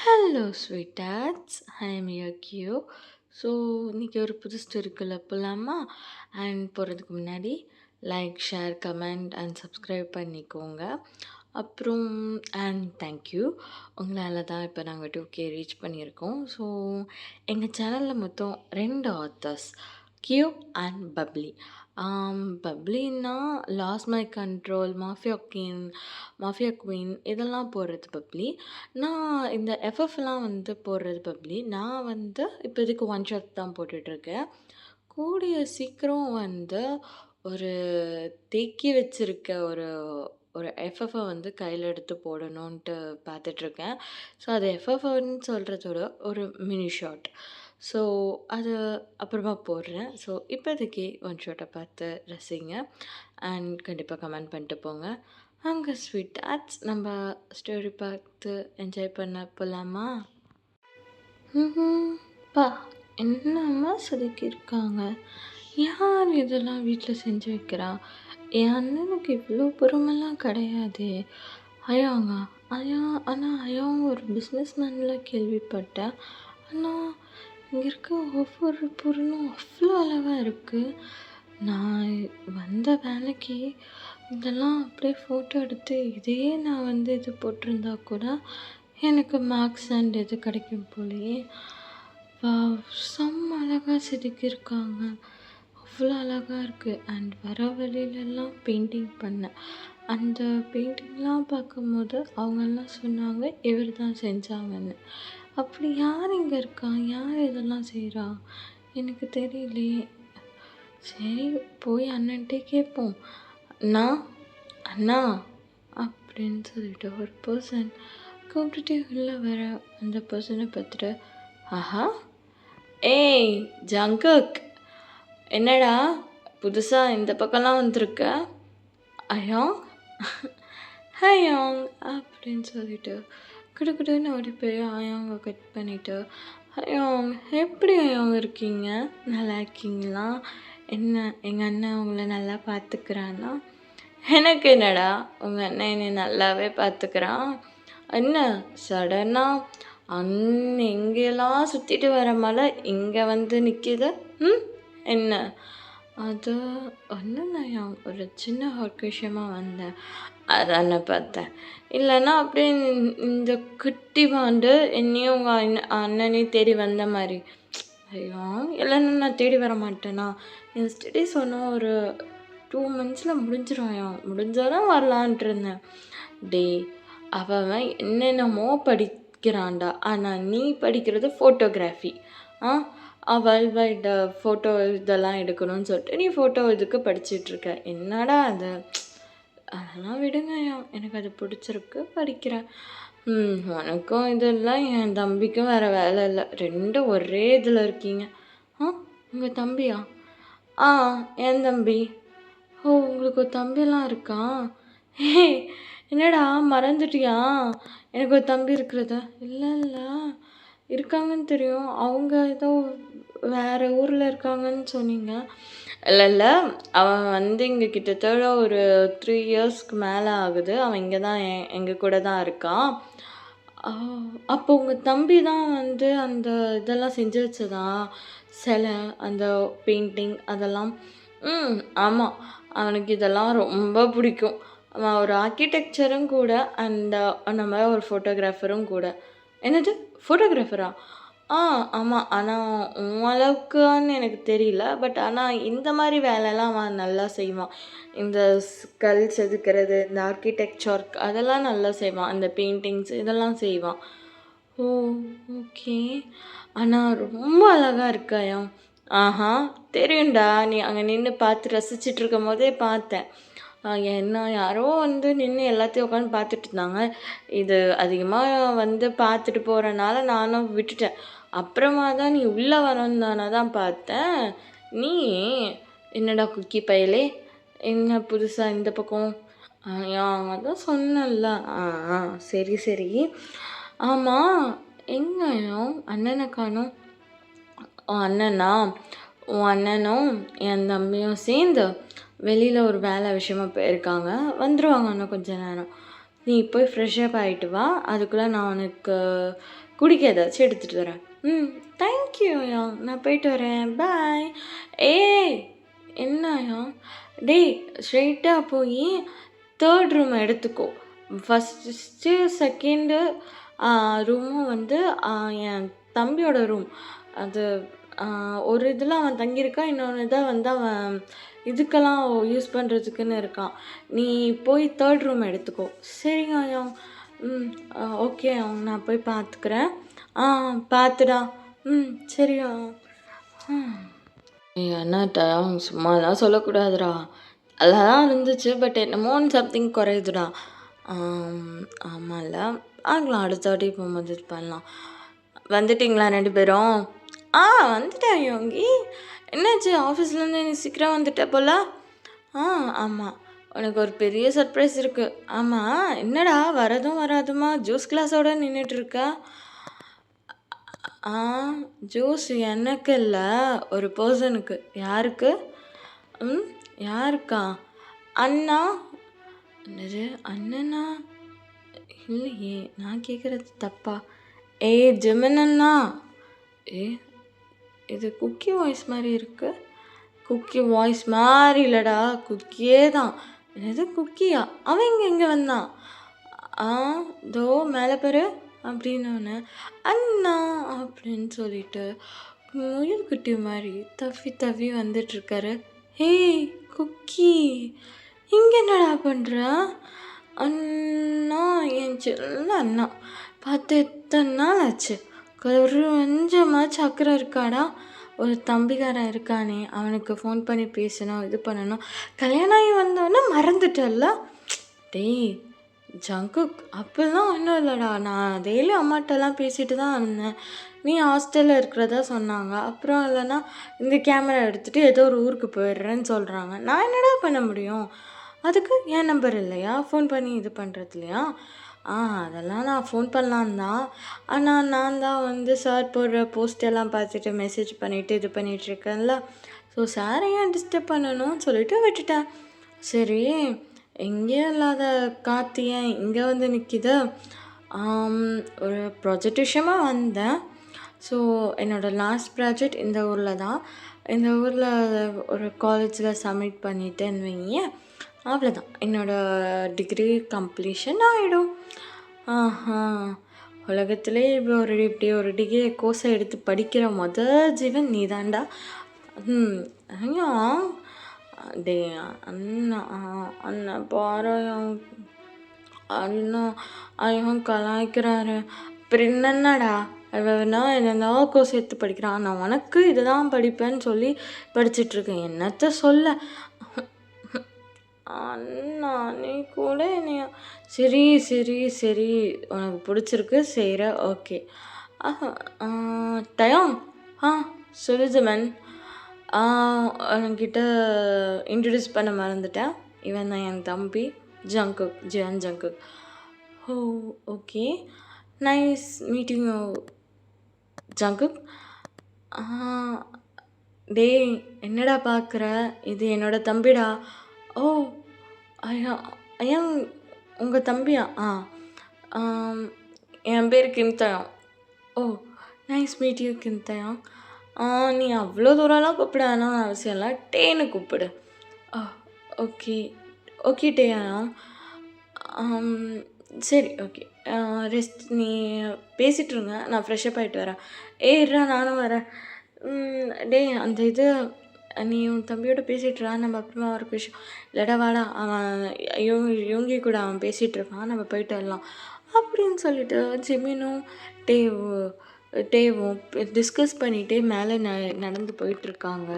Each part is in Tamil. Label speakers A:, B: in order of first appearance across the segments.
A: Hello sweethearts, I am your Q. So இன்றைக்கி ஒரு புது ஸ்டோரிக்குள்ள போகலாமா? அண்ட் போகிறதுக்கு முன்னாடி like, share, comment and subscribe பண்ணிக்கோங்க. அப்புறம் தேங்க்யூ. உங்களால் தான் இப்போ நாங்கள் 2K ரீச் பண்ணியிருக்கோம். ஸோ எங்கள் சேனலில் மொத்தம் 2 ஆத்தர்ஸ், கியூ அண்ட் பப்ளி. பப்ளின்னா lose my control, mafia queen இதெல்லாம் போடுறது பப்ளி. நான் இந்த எஃப்எஃப்லாம் வந்து போடுறது பப்ளி. நான் வந்து இப்போதைக்கு ஒன் ஷாட் தான் போட்டுட்ருக்கேன். கூடிய சீக்கிரம் வந்து ஒரு தேக்கி வச்சிருக்க ஒரு ஒரு எஃப்எஃப்பை வந்து கையில் எடுத்து போடணுன்ட்டு பார்த்துட்ருக்கேன். ஸோ அது எஃப்எஃப்ன்னு சொல்கிறதோட ஒரு மினி ஷாட். ஸோ அது அப்புறமா போடுறேன். ஸோ இப்போதைக்கு ஒன் ஷாட்டை பார்த்து ரசிங்க அண்ட் கண்டிப்பாக கமெண்ட் பண்ணிட்டு போங்க. அங்கே ஸ்வீட் ஆட்ஸ் நம்ம ஸ்டோரி பார்த்து என்ஜாய் பண்ண போகலாமா? பா, என்னம்மா செதுக்கியிருக்காங்க! யார் இதெல்லாம் வீட்டில் செஞ்சு வைக்கிறா? என் அண்ணனுக்கு இவ்வளோ பொறுமெல்லாம் கிடையாதே. அயாங்க ஆனால் அயாங்க ஒரு பிஸ்னஸ் மேனில் கேள்விப்பட்டேன். ஆனால் இங்கே இருக்க ஒவ்வொரு பொருளும் அவ்வளோ அழகாக இருக்குது. நான் வந்த வேலைக்கு இதெல்லாம் அப்படியே ஃபோட்டோ எடுத்து இதே நான் வந்து இது போட்டிருந்தா கூட எனக்கு மார்க்ஸ் அண்ட் இது கிடைக்கும் போலயே. செம்ம அழகாக செதுக்கியிருக்காங்க. அவ்வளோ அழகாக இருக்குது. அண்ட் வர வழியிலெல்லாம் பெயிண்டிங் பண்ணேன். அந்த பெயிண்டிங்லாம் பார்க்கும்போது அவங்கெல்லாம் சொன்னாங்க இவர் தான் செஞ்சாங்கன்னு. அப்படி யார் இங்கே இருக்கா? யார் இதெல்லாம் செய்கிறா? எனக்கு தெரியலையே. சரி, போய் அண்ணன்ட்டே கேட்போம். அண்ணா அப்படின்னு சொல்லிட்டு ஒரு பர்சன் கூப்பிட்டுட்டே உள்ளே வர, அந்த பர்சனை பார்த்துட்டு, ஆஹா, ஏய் ஜங்குக், என்னடா புதுசாக இந்த பக்கம்லாம் வந்திருக்க? அயோங் ஹயோங் அப்படின்னு சொல்லிட்டு குடுக்குடுன்னு ஓடி போய் அயோங்க கட் பண்ணிவிட்டு, அயோங் எப்படி அயோங் இருக்கீங்க? நல்லா இருக்கீங்களா? என்ன எங்கள் அண்ணன் உங்களை நல்லா பார்த்துக்கிறானா? எனக்கு என்னடா, உங்கள் அண்ணன் என்னை நல்லாவே பார்த்துக்கிறான். என்ன சடனாக எங்கெல்லாம் சுற்றிட்டு வர மலை இங்கே வந்து நிற்கிது? என்ன? அது ஒன்றும் நான் ஒரு சின்ன ஒர்க் விஷயமாக வந்தேன், அதானே பார்த்தேன். இல்லைன்னா அப்படியே இந்த குட்டி வாண்டு என்னையும் உங்கள் அண்ணனையும் தேடி வந்த மாதிரி. ஐயோ, இல்லைன்னா நான் தேடி வர மாட்டேனா? என் ஸ்டடீஸ் ஒன்றும் ஒரு 2 monthஸில் முடிஞ்சாதான் வரலான்ட்டு இருந்தேன். அவன் என்னென்னமோ படிக்கிறான்டா. ஆனால் நீ படிக்கிறது ஃபோட்டோகிராஃபி. வேர்ல்ட் வைடு ஃபோட்டோ இதெல்லாம் எடுக்கணும்னு சொல்லிட்டு நீ ஃபோட்டோ இதுக்கு படிச்சிட்ருக்க. என்னடா அது? அதெல்லாம் விடுங்க, எனக்கு அது பிடிச்சிருக்கு, படிக்கிறேன். உனக்கும் இதெல்லாம் என் தம்பிக்கும் வேறு வேலை இல்லை, 2 ஒரே இதில் இருக்கீங்க. உங்கள் தம்பியா? என் தம்பி. ஓ, உங்களுக்கு ஒரு தம்பியெல்லாம் இருக்கா? என்னடா மறந்துட்டியா? எனக்கு ஒரு தம்பி இருக்கிறது? இல்லை இருக்காங்கன்னு தெரியும். அவங்க ஏதோ வேறு ஊரில் இருக்காங்கன்னு சொன்னீங்க. இல்லை, அவன் வந்து இங்கே கிட்டத்தட்ட ஒரு 3 இயர்ஸ்க்கு மேலே ஆகுது. அவன் இங்கே தான் எங்கள் கூட தான் இருக்கான். அப்போ உங்கள் தம்பி தான் வந்து அந்த இதெல்லாம் செஞ்சு வச்சதா? சிலை, அந்த பெயிண்டிங் அதெல்லாம்? ஆமாம், அவனுக்கு இதெல்லாம் ரொம்ப பிடிக்கும். அவன் ஒரு ஆர்கிடெக்சரும் கூட அண்ட் நம்ம ஒரு ஃபோட்டோகிராஃபரும் கூட. என்னது, ஃபோட்டோகிராஃபரா? ஆமாம். ஆனால் உன் அளவுக்குன்னு எனக்கு தெரியல. பட் ஆனால் இந்த மாதிரி வேலைலாம் அவன் நல்லா செய்வான். இந்த கல் செதுக்கிறது, இந்த ஆர்கிடெக்சர் அதெல்லாம் நல்லா செய்வான். அந்த பெயிண்டிங்ஸ் இதெல்லாம் செய்வான். ஓ, ஓகே. ஆனால் ரொம்ப அழகாக இருக்காயா? தெரியும்டா. நீ அங்கே நின்று பார்த்து ரசிச்சுட்டு இருக்கும் போதே பார்த்தேன். என்ன யாரோ வந்து நின்று எல்லாத்தையும் உட்காந்து பார்த்துட்டு இருந்தாங்க. இது அதிகமாக வந்து பார்த்துட்டு போகிறனால நானும் விட்டுட்டேன். அப்புறமா தான் நீ உள்ளே வரணுன்னு தான் பார்த்தேன். நீ என்னடா குக்கி பயலே, என்ன புதுசாக இந்த பக்கம்? அதான் சொன்னல. சரி. ஆமாம், எங்கேயோ அண்ணனை காணோம். அண்ணனா? உன் அண்ணனும் என் தம்பியும் சேர்ந்து வெளியில் ஒரு வேலை விஷயமா போயிருக்காங்க. வந்துடுவாங்க இன்னும் கொஞ்ச நேரம். நீ போய் ஃப்ரெஷ்அப் ஆகிட்டு வா, அதுக்குள்ளே நான் உனக்கு குடிக்க ஏதாச்சும் எடுத்துகிட்டு வரேன். தேங்க்யூயா, நான் போயிட்டு வரேன், பாய். ஏய் என்னயா? டேய், ஸ்ட்ரெயிட்டாக போய் 3rd ரூம் எடுத்துக்கோ. ஃபஸ்ட்டு செகண்டு ரூமும் வந்து என் தம்பியோட ரூம். அது ஒரு இதில் அவன் தங்கியிருக்கான், இன்னொன்று இதை வந்து அவன் இதுக்கெல்லாம் யூஸ் பண்ணுறதுக்குன்னு இருக்கான். நீ போய் 3rd ரூம் எடுத்துக்கோ. சரிங்க ஐயா. ஓகே, நான் போய் பார்த்துக்கிறேன். பார்த்துடா. சரியா. என்னட்டா சும்மாலாம் சொல்லக்கூடாதுடா. நல்லா தான் இருந்துச்சு, பட் என்னமோன்னு சம்திங் குறையுதுடா. ஆமாம்ல, ஆகலாம், அடுத்த வாட்டி போகும்போது இது பண்ணலாம். வந்துட்டிங்களா 2 பேரும்? வந்துட்டேன் யோகி. என்னாச்சு, ஆஃபீஸ்லேருந்து நீ சீக்கிரம் வந்துட்ட போல? ஆமாம், உனக்கு ஒரு பெரிய சர்ப்ரைஸ் இருக்குது. ஆமாம், என்னடா வரதும் வராதுமா ஜூஸ் கிளாஸோட நின்றுட்டுருக்க? ஜூஸ் எனக்கு இல்லை, ஒரு பர்சனுக்கு. யாருக்கு? யாருக்கா? அண்ணா? என்னது அண்ணனா? இல்லையே, நான் கேட்குறது தப்பா? ஜெமின் அண்ணா. இது குக்கி வாய்ஸ் மாதிரி இருக்கு. குக்கி வாய்ஸ் மாதிரி இல்லைடா, குக்கியே தான். என்னது குக்கியா? அவன் இங்கே வந்தான். தோ மேலே பேர் அப்படின்னு அண்ணா அப்படின்னு சொல்லிட்டு முயல்குட்டி மாதிரி தவி வந்துட்டுருக்காரு. குக்கி, இங்கே என்னடா பண்ணுற? அண்ணா, என் சின்ன அண்ணா, பார்த்து எத்தனை நாள் ஆச்சு. ஒரு கொஞ்சமாச்சும் அக்கறை இருக்காடா? ஒரு தம்பிக்காரன் இருக்கானே, அவனுக்கு ஃபோன் பண்ணி பேசணும், இது பண்ணணும். கல்யாணம் ஆகி வந்தோன்னே மறந்துட்டல்ல? டேய் ஜங்குக், அப்படிலாம் ஒன்றும் இல்லைடா. நான் டெய்லி அம்மாட்டெல்லாம் பேசிட்டு தான் இருந்தேன். நீ ஹாஸ்டலில் இருக்கிறதா சொன்னாங்க. அப்புறம் இல்லைன்னா இந்த கேமரா எடுத்துகிட்டு ஏதோ ஒரு ஊருக்கு போயிடுறேன்னு சொல்கிறாங்க. நான் என்னடா பண்ண முடியும்? அதுக்கு என் நம்பர் இல்லையா ஃபோன் பண்ணி இது பண்ணுறது இல்லையா? அதெல்லாம் நான் ஃபோன் பண்ணலான் தான். ஆனால் நான் தான் வந்து சார் போடுற போஸ்டெல்லாம் பார்த்துட்டு மெசேஜ் பண்ணிவிட்டு இது பண்ணிகிட்ருக்கேன்ல. ஸோ சாரை ஏன் டிஸ்டர்ப் பண்ணணும்னு சொல்லிவிட்டு விட்டுட்டேன். சரி, எங்கேயும் இல்லாத காற்று ஏன் இங்கே வந்து நிற்கிது? ஒரு ப்ராஜெக்ட் விஷயமாக வந்தேன். ஸோ என்னோடய லாஸ்ட் ப்ராஜெக்ட் இந்த ஊரில் தான். இந்த ஊரில் ஒரு காலேஜில் சப்மிட் பண்ணிட்டேன்னு வைங்க, அவ்வளோதான், என்னோடய டிகிரி கம்ப்ளீஷன் ஆகிடும். உலகத்திலே இப்படி ஒரு டிகிரி கோர்ஸை எடுத்து படிக்கிற ஜீவன் நீ தாண்டா. ஐயா, டே அண்ணா, அண்ணன் பாரு, அண்ணா ஐயன் கலாய்க்கிறாரு. அப்புறம் என்னடா, அவனா என்னென்னா கோர்ஸ் எடுத்து படிக்கிறான். நான் உனக்கு இதை தான் படிப்பேன்னு சொல்லி படிச்சிட்ருக்கேன். என்னத்த சொல்ல அண்ணா, நீ கூட என்னைய சரி சரி சரி உனக்கு பிடிச்சிருக்கு செய்கிற, ஓகே. டயம் சொல்லு ஜெமன். என்கிட்ட இன்ட்ரடியூஸ் பண்ண மறந்துட்டேன். இவன் தான் என் தம்பி Jungkook, Jeon Jungkook. Okay, nice meeting you Jungkook. டேய், என்னடா பார்க்குற? இது என்னோட தம்பிடா. ஐயா ஐயா, உங்கள் தம்பியா? என் பேர் Kim Taehyung. Nice meet you Kim Taehyung. நீ அவ்வளோ தூரம்லாம் கூப்பிடான்னு அவசியம் இல்லை, டேன்னு கூப்பிடு. ஓகே ஓகே டேயா. சரி, ஓகே, ரெஸ்ட், நீ பேசிகிட்ருங்க, நான் ஃப்ரெஷ்அப் ஆகிட்டு வரேன். இருடா, நானும் வரேன். டேய், அந்த இது நீ உன் தம்பியோட பேசிகிட்றா, நம்ம அப்புறமா ஒரு விஷயம். இல்லைடா வாடா, அவன் யோங்கி கூட அவன் பேசிகிட்ருக்கான், நம்ம போயிட்டு வரலாம் அப்படின்னு சொல்லிட்டு ஜெமினும் டேவும் டிஸ்கஸ் பண்ணிகிட்டே மேலே நடந்து போயிட்டுருக்காங்க.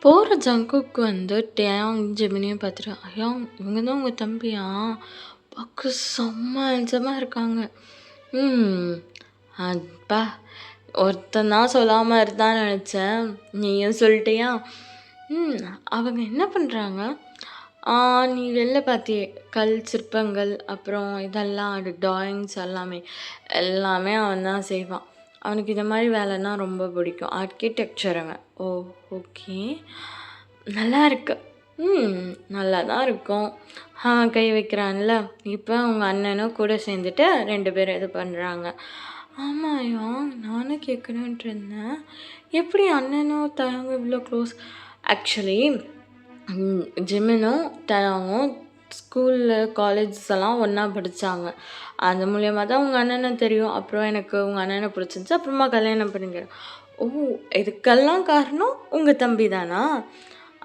A: போகிற ஜங்குக்கு வந்து டேயும் ஜெமினியும் பார்த்துட்டு, ஐயா இவங்க தான் உங்கள் தம்பியா? பார்க்க செம்ம ஹேண்ட்ஸமாக இருக்காங்க. அப்பா, ஒருத்தன் தான் சொல்லாமல் இருந்தான்னு நினச்சேன், நீயும் சொல்லிட்டியா? அவங்க என்ன பண்ணுறாங்க? நீ வெளில பார்த்தியே, கல் சிற்பங்கள், அப்புறம் இதெல்லாம் ட்ராயிங்ஸ் எல்லாமே அவன் தான் செய்வான். அவனுக்கு இந்த மாதிரி வேலைன்னா ரொம்ப பிடிக்கும். ஆர்கிடெக்சர் அவன். ஓகே, நல்லா இருக்கு. நல்லா தான் இருக்கும். அவன் கை வைக்கிறான்ல. இப்ப அவங்க அண்ணனும் கூட சேர்ந்துட்டு 2 பேரும் இது பண்றாங்க. ஆமாயா, நானும் கேட்கணுன்ட்டு இருந்தேன். எப்படி அண்ணனும் தயாவும் இவ்ளோ க்ளோஸ்? ஆக்சுவலி ஜிமினும் தயாவும் ஸ்கூல்ல, காலேஜஸ் எல்லாம் ஒண்ணா படிச்சாங்க. அது மூலியமா தான் உங்க அண்ணன தெரியும். அப்புறம் எனக்கு உங்க அண்ணன பிடிச்சிருந்துச்சு. அப்புறமா கல்யாணம் பண்ணிக்கிறேன். ஓ! இதுக்கெல்லாம் காரணம் உங்க தம்பி தானா?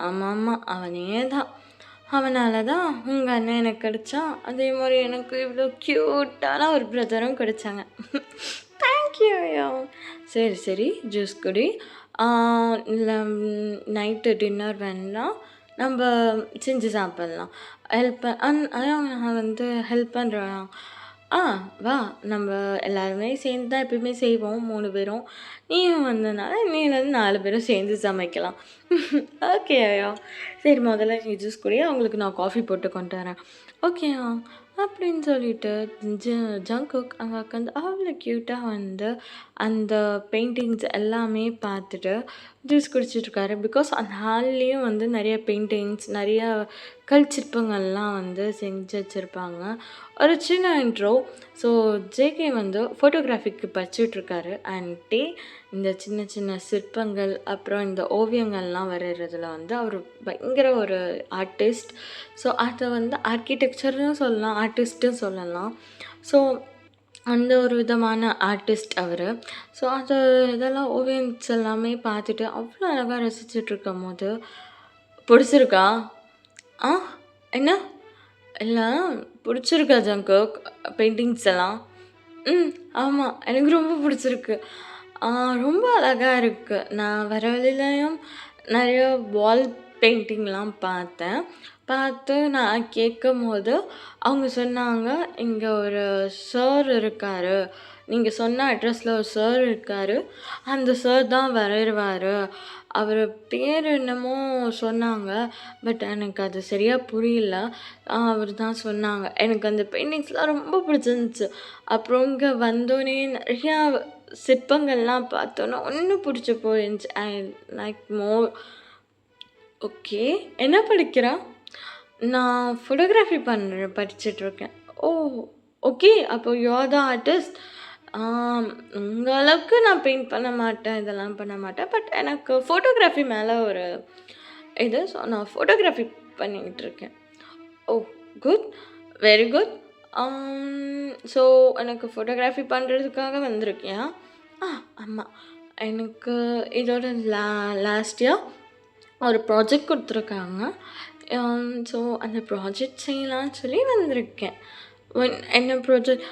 A: ஆமாமா. அவனே தான். அவனால தான் உங்க அண்ணன் எனக்கு கிடைச்சான். அதே மாரி எனக்கு இவ்ளோ கியூட்டான ஒரு பிரதரும் கிடைச்சாங்க. தேங்க் யூ யா. சரி, சரி. ஜூஸ் குடி. ஆ இல்ல நைட்டு டின்னர் வேணுனா நம்ப செஞ்சு சாப்பிடலாம். ஹெல்ப் அதான் நான் வந்து ஹெல்ப் பண்றேன். ஆ வா! நம்ப எல்லாருமே சேர்ந்து தான் எப்பயுமே செய்வோம் 3 பேரும். நீயும் வந்தனால இன்னையிலேருந்து 4 பேரும் சேர்ந்து சமைக்கலாம். ஓகே ஐயா. சரி முதல்ல நீ ஜூஸ் குடி. அவங்களுக்கு நான் காஃபி போட்டு கொண்டு வரேன். ஓகேயா அப்படின்னு சொல்லிட்டு ஜ ஜங்குக் அங்கே உட்காந்து அவ்வளோ க்யூட்டாக வந்து அந்த பெயிண்டிங்ஸ் எல்லாமே பார்த்துட்டு ஜூஸ் குடிச்சிட்ருக்காரு. பிகாஸ் அந்த ஹால்லேயும் வந்து நிறைய பெயிண்டிங்ஸ், நிறைய கல் சிற்பங்கள்லாம் வந்து செஞ்சு வச்சுருப்பாங்க. ஒரு சின்ன இன்ட்ரோ. ஸோ ஜேகே வந்து ஃபோட்டோகிராஃபிக்கு படிச்சுட்ருக்காரு. அண்ட் இந்த சின்ன சின்ன சிற்பங்கள், அப்புறம் இந்த ஓவியங்கள்லாம் வரைகிறதுல வந்து அவர் பயங்கர ஒரு ஆர்டிஸ்ட். ஸோ அதை வந்து ஆர்க்கிடெக்சர்னு சொல்லலாம், ஆர்டிஸ்ட்டும் சொல்லலாம். ஸோ அந்த ஒரு விதமான ஆர்டிஸ்ட் அவர். ஸோ அது இதெல்லாம் ஓவியம்ஸ் எல்லாமே பார்த்துட்டு அவ்வளோ அழகாக ரசிச்சுட்டு இருக்கும்போது பிடிச்சிருக்கா? ஆ என்ன? இல்ல பிடிச்சிருக்கா ஜங்குக் பெயிண்டிங்ஸ் எல்லாம்? ஆமா. எனக்கு ரொம்ப பிடிச்சிருக்கு. ஆ ரொம்ப அழகா இருக்கு. நான் வர வழியிலயும் நெறைய வால் பெயிண்டிங்லாம் பார்த்தேன். பார்த்து நான் கேட்கும்போது, அவங்க சொன்னாங்க, "இங்க ஒரு சார் இருக்காரு. நீங்க சொன்ன அட்ரஸ்ல ஒரு சார் இருக்காரு. அந்த சார் தான் வரைவாரு." அவரு பேர் என்னமோ சொன்னாங்க. பட் எனக்கு அது சரியா புரியல. அவரு தான் சொன்னாங்க. எனக்கு அந்த பெயிண்டிங்ஸ்லாம் ரொம்ப பிடிச்சிருந்துச்சு. அப்புறம் இங்க வந்தோனே நிறையா சிற்பங்கள்லாம் பார்த்தோன்னா, இன்னும் பிடிச்சு போயிருந்துச்சு. I like more. ஓகே. என்ன படிக்கிறா? நான் ஃபோட்டோகிராஃபி படிச்சுட்ருக்கேன். ஓ! ஓகே. அப்போ யூ ஆர் த ஆர்டிஸ்ட். உங்க அளவுக்கு நான் பெயிண்ட் பண்ண மாட்டேன், இதெல்லாம் பண்ண மாட்டேன். பட் எனக்கு ஃபோட்டோகிராஃபி மேலே ஒரு இது. ஸோ நான் ஃபோட்டோகிராஃபி பண்ணிக்கிட்டு இருக்கேன். ஓ! குட். Very good. ஸோ எனக்கு ஃபோட்டோகிராஃபி பண்ணுறதுக்காக வந்திருக்கியா? ஆ ஆமா. எனக்கு இதோட லாஸ்ட் இயர் ஒரு ப்ராஜெக்ட் கொடுத்துருக்காங்க. ஸோ அந்த ப்ராஜெக்ட் செய்யலான்னு சொல்லி வந்திருக்கேன். என்ன ப்ராஜெக்ட்?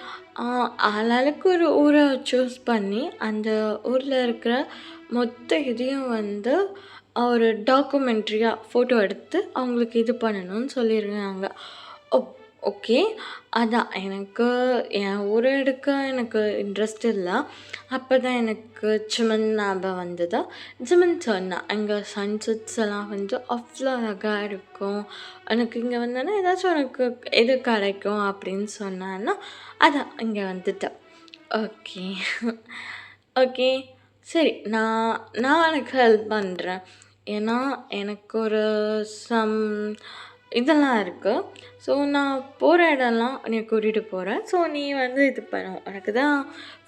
A: ஆளாளுக்கு ஒரு ஊரை சூஸ் பண்ணி, அந்த ஊரில் இருக்கிற மொத்த இதையும் வந்து ஒரு டாக்குமெண்ட்ரியாக ஃபோட்டோ எடுத்து அவங்களுக்கு இது பண்ணணும்னு சொல்லியிருக்காங்க. ஓ! ஓகே. அதான் எனக்கு என் ஊரை எடுக்க எனக்கு இன்ட்ரெஸ்ட் இல்ல. அப்போ தான் எனக்கு ஜிமின் ஞாபகம் வந்தது. ஜிமின் சொன்னா, "அங்கே சன்செட்ஸ் எல்லாம் வந்து அவ்வளோ அழகா இருக்கும். உனக்கு இங்கே வந்தோன்னா ஏதாச்சும் உனக்கு இது கிடைக்கும்" அப்படின்னு சொன்னான்னா, அதான் இங்கே வந்துட்டேன். ஓகே. ஓகே. சரி. நான் நான் உனக்கு ஹெல்ப் பண்ணுறேன். ஏன்னா, எனக்கு ஒரு சம் இதெல்லாம் இருக்கு. ஸோ நான் போகிற இடம்லாம் உன்னைய கூட்டிகிட்டு போகிறேன். ஸோ நீ வந்து இது பண்ணு. உனக்கு தான்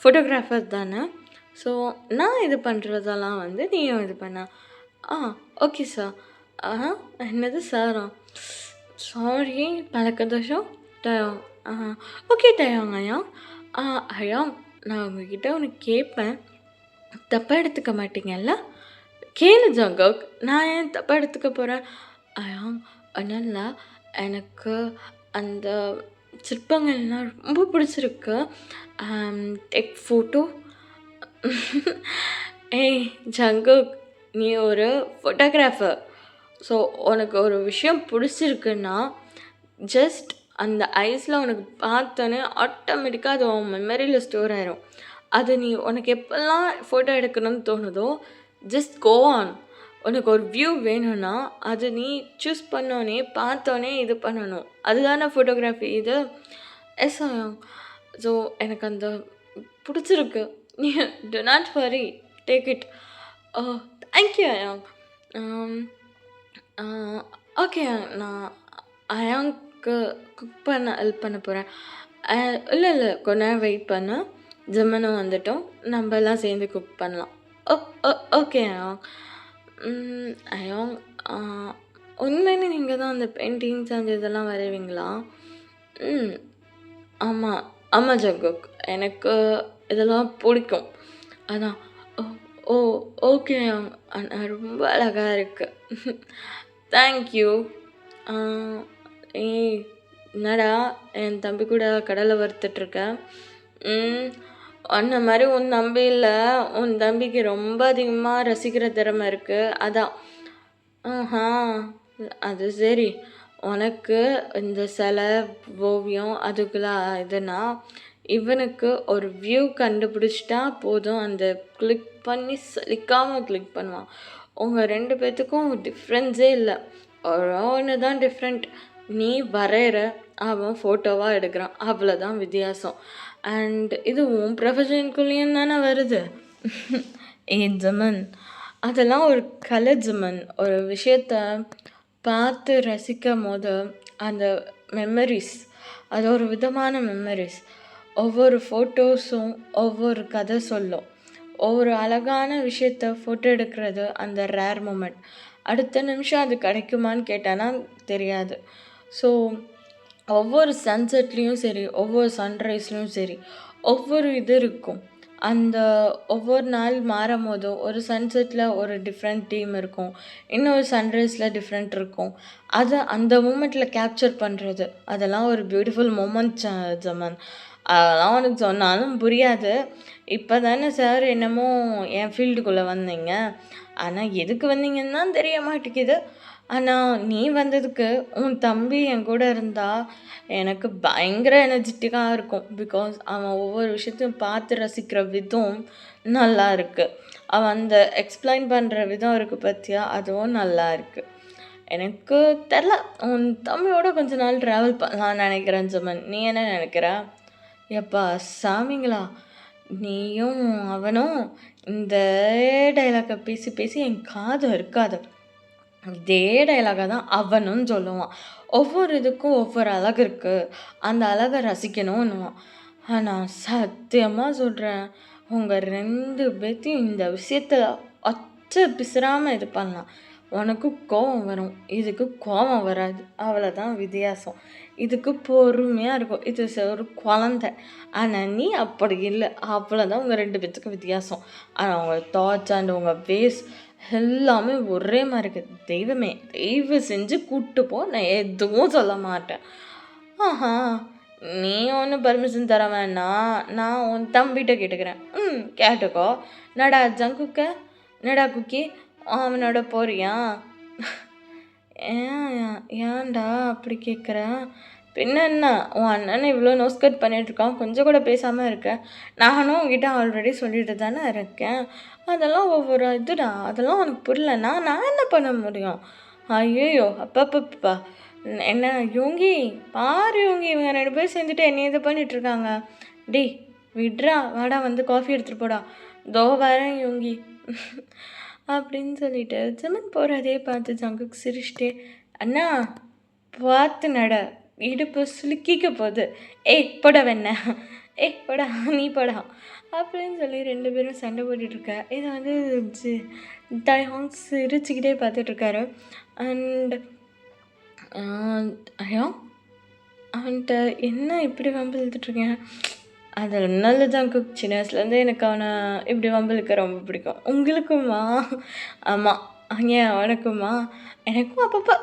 A: ஃபோட்டோகிராஃபர் தானே. ஸோ நான் இது பண்ணுறதெல்லாம் வந்து நீயும் இது பண்ண. ஆ ஓகே சார். என்னது சாரா? சாரி, பழக்க தோஷம். டயம். ஓகே டயாங் ஐயா. ஐயா, நான் உங்ககிட்ட ஒன்று கேட்பேன். தப்பாக எடுத்துக்க மாட்டீங்கல்ல? கேளு ஜங்குக். நான் ஏன் தப்பாக எடுத்துக்க போகிறேன்? ஐயா, ஒன்றும் இல்லை. எனக்கு அந்த சிற்பங்கள்லாம் ரொம்ப பிடிச்சிருக்கு. Take photo. ஏய் ஜங்குக், நீ ஒரு ஃபோட்டோகிராஃபர். ஸோ உனக்கு ஒரு விஷயம் பிடிச்சிருக்குன்னா, ஜஸ்ட் அந்த ஐஸில் உனக்கு பார்த்தோன்னே ஆட்டோமேட்டிக்காக அது உன் மெமரியில் ஸ்டோர் ஆயிரும். அது நீ உனக்கு எப்போல்லாம் ஃபோட்டோ எடுக்கணும்னு தோணுதோ, ஜஸ்ட் கோ ஆன். உனக்கு ஒரு வியூ வேணும்னா, அது நீ சூஸ் பண்ணோன்னே, பார்த்தோன்னே இது பண்ணணும். அதுதானே ஃபோட்டோகிராஃபி இது? எஸ் ஐயா. ஸோ எனக்கு அந்த பிடிச்சிருக்கு. நீ to not worry, take it. O thank you ஐயா. ஓகே. நான் அயான்க்கு குக் பண்ண ஹெல்ப் பண்ண போறேன். இல்ல, இல்ல. கொஞ்ச நேரம் வெயிட் பண்ணு. ஜிம்முன்னு வந்துட்டோம். நம்ப எல்லாம் சேர்ந்து குக் பண்ணலாம். ஓ ஓ ஓகே அயாங். அயாங், அ உண்மையிலே நீங்க தான் அந்த பெயிண்டிங்ஸ் அந்த இதெல்லாம் வரைவீங்களா? ம். ஆமா. ஆமா ஜங்குக். எனக்கு இதெல்லாம் புடிக்கும். அதான். ஓ ஓ ஓகே. ரொம்ப அழகா இருக்கு. Thank you. ஆ ஏய் என்னடா என் தம்பி கூட கடலை வறுத்துட்ருக்க? ம். உன்ன மாரி உன் தம்பி இல்ல. உன் தம்பிக்கு ரொம்ப அதிகமா ரசிக்கிற திறமை இருக்கு. அதான். ஆஹா! அது சரி. உனக்கு இந்த சிலை, ஓவியம் அதுக்கெல்லாம் இதுன்னா, இவனுக்கு ஒரு வியூ கண்டுபிடிச்சிட்டா போதும். அந்த கிளிக் பண்ணி சலிக்காம கிளிக் பண்ணுவான். உங்க 2 பேத்துக்கும் டிஃப்ரென்ஸே இல்ல. ஒண்ணு தான் டிஃப்ரெண்ட். நீ வரையற, அவன் ஃபோட்டோவா எடுக்குறான். அவ்வளோதான் வித்தியாசம். அண்ட் இது உன் ப்ரொஃபஷனுக்குள்ளேயும் தானே வருது. ஏய் ஜமன், அதெல்லாம் ஒரு கலை ஜமன். ஒரு விஷயத்த பார்த்து ரசிக்கும்போது, அந்த மெமரீஸ் அது ஒரு விதமான மெமரீஸ். ஒவ்வொரு ஃபோட்டோஸும் ஒவ்வொரு கதை சொல்லும். ஒவ்வொரு அழகான விஷயத்த ஃபோட்டோ எடுக்கிறது அந்த ரேர் மூமெண்ட். அடுத்த நிமிஷம் அது கிடைக்குமான்னு கேட்டானா தெரியாது. ஸோ ஒவ்வொரு சன்செட்லேயும் சரி, ஒவ்வொரு சன்ரைஸ்லேயும் சரி, ஒவ்வொரு இது இருக்கும். அந்த ஒவ்வொரு நாள் மாறும்போதும் ஒரு சன்செட்டில் ஒரு டிஃப்ரெண்ட் தீம் இருக்கும். இன்னொரு சன்ரைஸில் டிஃப்ரெண்ட் இருக்கும். அதை அந்த மூமெண்ட்டில் கேப்சர் பண்ணுறது அதெல்லாம் ஒரு பியூட்டிஃபுல் மூமெண்ட் ஜமன். அதெல்லாம் உனக்கு சொன்னாலும் புரியாது. இப்போ தானே சார் என்னமோ என் ஃபீல்டுக்குள்ளே வந்தீங்க. ஆனால் எதுக்கு வந்தீங்கன்னு தான் தெரிய மாட்டேங்குது. ஆனால் நீ வந்ததுக்கு உன் தம்பி என் கூட இருந்தா எனக்கு பயங்கர எனர்ஜெட்டிக்காக இருக்கும். பிகாஸ் அவன் ஒவ்வொரு விஷயத்தையும் பார்த்து ரசிக்கிற விதம் நல்லா இருக்குது. அவன் அந்த எக்ஸ்பிளைன் பண்ணுற விதம் இருக்குது பார்த்தியா, அதுவும் நல்லா இருக்குது. எனக்கு தெரில, உன் தம்பியோட கொஞ்ச நாள் ட்ராவல் பண்ணலான்னு நினைக்கிறேன் ஜமன். நீ என்ன நினைக்கிற? எப்பா சாமிங்களா, நீயும் அவனும் இந்த டைலாக்கை பேசி பேசி என் காது இருக்காது. இதே டைலாக தான் அவனும் சொல்லுவான். ஒவ்வொரு இதுக்கும் ஒவ்வொரு அழகு இருக்குது, அந்த அழகை ரசிக்கணும்னுவான். ஆனால் சத்தியமாக சொல்கிறேன், உங்கள் 2 பேத்தையும் இந்த விஷயத்தில் அச்சை பிசுறாமல் இது பண்ணலாம். உனக்கு கோபம் வரும், இதுக்கு கோபம் வராது. அவ்வளோதான் வித்தியாசம். இதுக்கு பொறுமையாக இருக்கும், இது ஒரு குழந்தை. ஆனால் நீ அப்படி இல்லை. அவ்வளோதான் உங்கள் 2 பேத்துக்கும் வித்தியாசம். ஆனால் உங்கள் தாட்ஸ் அண்ட் உங்கள் வேஸ் எல்லாமே ஒரே மாதிரி இருக்குது. தெய்வமே தயவு செஞ்சு கூப்பிட்டு போ, நான் எதுவும் சொல்ல மாட்டேன். ஆஹா, நீ ஒன்றும் பர்மிஷன் தர வேணாம், நான் உன் தம்பிகிட்ட கேட்டுக்கிறேன். கேட்டுக்கோ. என்னடா ஜங்குக்க, என்னடா குக்கி, அவனோட போறியா? ஏன்டா அப்படி கேட்குற? பின்ன என்ன, உன் அண்ணனை இவ்வளோ நோஸ் கட் பண்ணிகிட்ருக்கான், கொஞ்சம் கூட பேசாமல் இருக்க. நானும் உங்ககிட்ட ஆல்ரெடி சொல்லிட்டு தானே இருக்கேன். அதெல்லாம் ஒவ்வொரு இதுடா, அதெல்லாம் உனக்கு புரியலன்னா நான் என்ன பண்ண முடியும்? ஐயோ அப்பப்பப்பா, என்ன யோங்கி பாரு யோங்கி, இவங்க 2 பேரும் சேர்ந்துட்டு என்ன இது பண்ணிகிட்ருக்காங்க. டேய் விட்றா, வாடா வந்து காஃபி எடுத்துகிட்டு போடா. தோ வரேன் யோங்கி அப்படின்னு சொல்லிட்டு ஜமன் போகிறதே பார்த்து ஜங்குக் சிரிச்சிட்டே, அண்ணா பார்த்து நட, இடுப்பு சுலுக்கிக்க போகுது. ஏய் போடா வெண்ண, ஏய் போடா நீ போடா அப்படின்னு சொல்லி 2 பேரும் சண்டை போட்டுட்ருக்க. இதை வந்து டைஹாங் சிரிச்சுக்கிட்டே பார்த்துட்ருக்காரு. அண்ட் ஐயோ அவன்கிட்ட என்ன இப்படி வம்பு இழுத்துட்ருக்கேன்? அது நல்லதான் குக். சின்ன வயசுலேருந்தே எனக்கு அவனை இப்படி வம்பிழுக்க ரொம்ப பிடிக்கும். உங்களுக்குமா? ஆமாம். ஏன் உனக்குமா? எனக்கும் அப்பப்போ.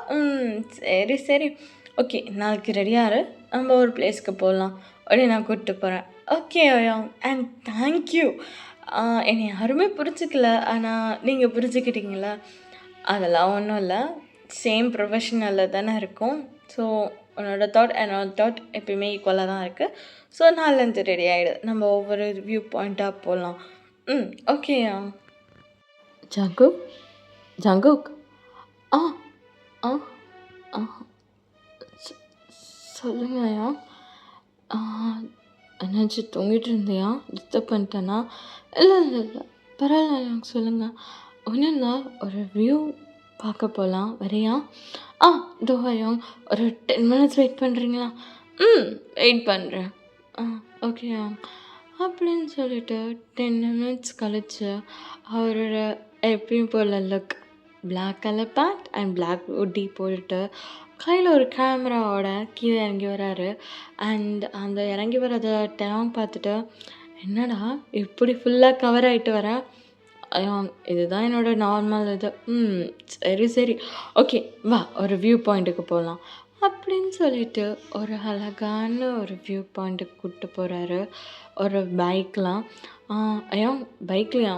A: சரி சரி ஓகே, நாளைக்கு ரெடியாரு, நம்ம ஒரு பிளேஸ்க்கு போகலாம். உடனே நான் கூப்பிட்டு போகிறேன். Okay Ayang, and thank you. என்னை யாருமே புரிஞ்சுக்கல, ஆனால் நீங்கள் புரிஞ்சுக்கிட்டீங்களா? அதெல்லாம் ஒன்றும் இல்லை, சேம் ப்ரொஃபஷனலில் தானே இருக்கும். ஸோ உன்னோட தாட் என்னோட தாட் எப்பயுமே ஈக்குவலாக தான் இருக்குது. ஸோ நாளிலேருந்து ரெடி ஆகிடு, நம்ம ஒவ்வொரு வியூ பாயிண்ட்டாக போகலாம். ஓகேயா ஜங்குக்? ஜங்குக், ஆ ஆ ஆ சொல்லுங்கய்யா. என்னாச்சு, தூங்கிட்டு இருந்தியா? டிஸ்டர்ப் பண்ணிட்டேனா? இல்லை இல்லை இல்லை, பரவாயில்ல சொல்லுங்கள். ஒன்றும் இல்லை, ஒரு வியூ பார்க்க போகலாம், வரியா? ஆ இதோ வரோம். ஒரு 10 மினிட்ஸ் வெயிட் பண்ணுறீங்களா? ம் வெயிட் பண்ணுறேன். ஆ ஓகேயா அப்படின்னு சொல்லிட்டு 10 மினிட்ஸ் கழிச்சு அவரோட எப்பயும் போல look black colour pant and black hoodie போட்டுட்டு கையில் ஒரு கேமராவோட கீழே இறங்கி வராரு. அண்ட் அந்த இறங்கி வரதை டேங் பார்த்துட்டு, என்னடா இப்படி ஃபுல்லாக கவர் ஆகிட்டு வர? ஐயோ இதுதான் என்னோட நார்மல் இது. சரி சரி ஓகே வா ஒரு வியூ பாயிண்ட்டுக்கு போகலாம் அப்படின்னு சொல்லிட்டு ஒரு அழகான ஒரு வியூ பாயிண்ட்டுக்கு கூப்பிட்டு போகிறாரு. ஒரு பைக்லாம் ஐயோ பைக்லையா?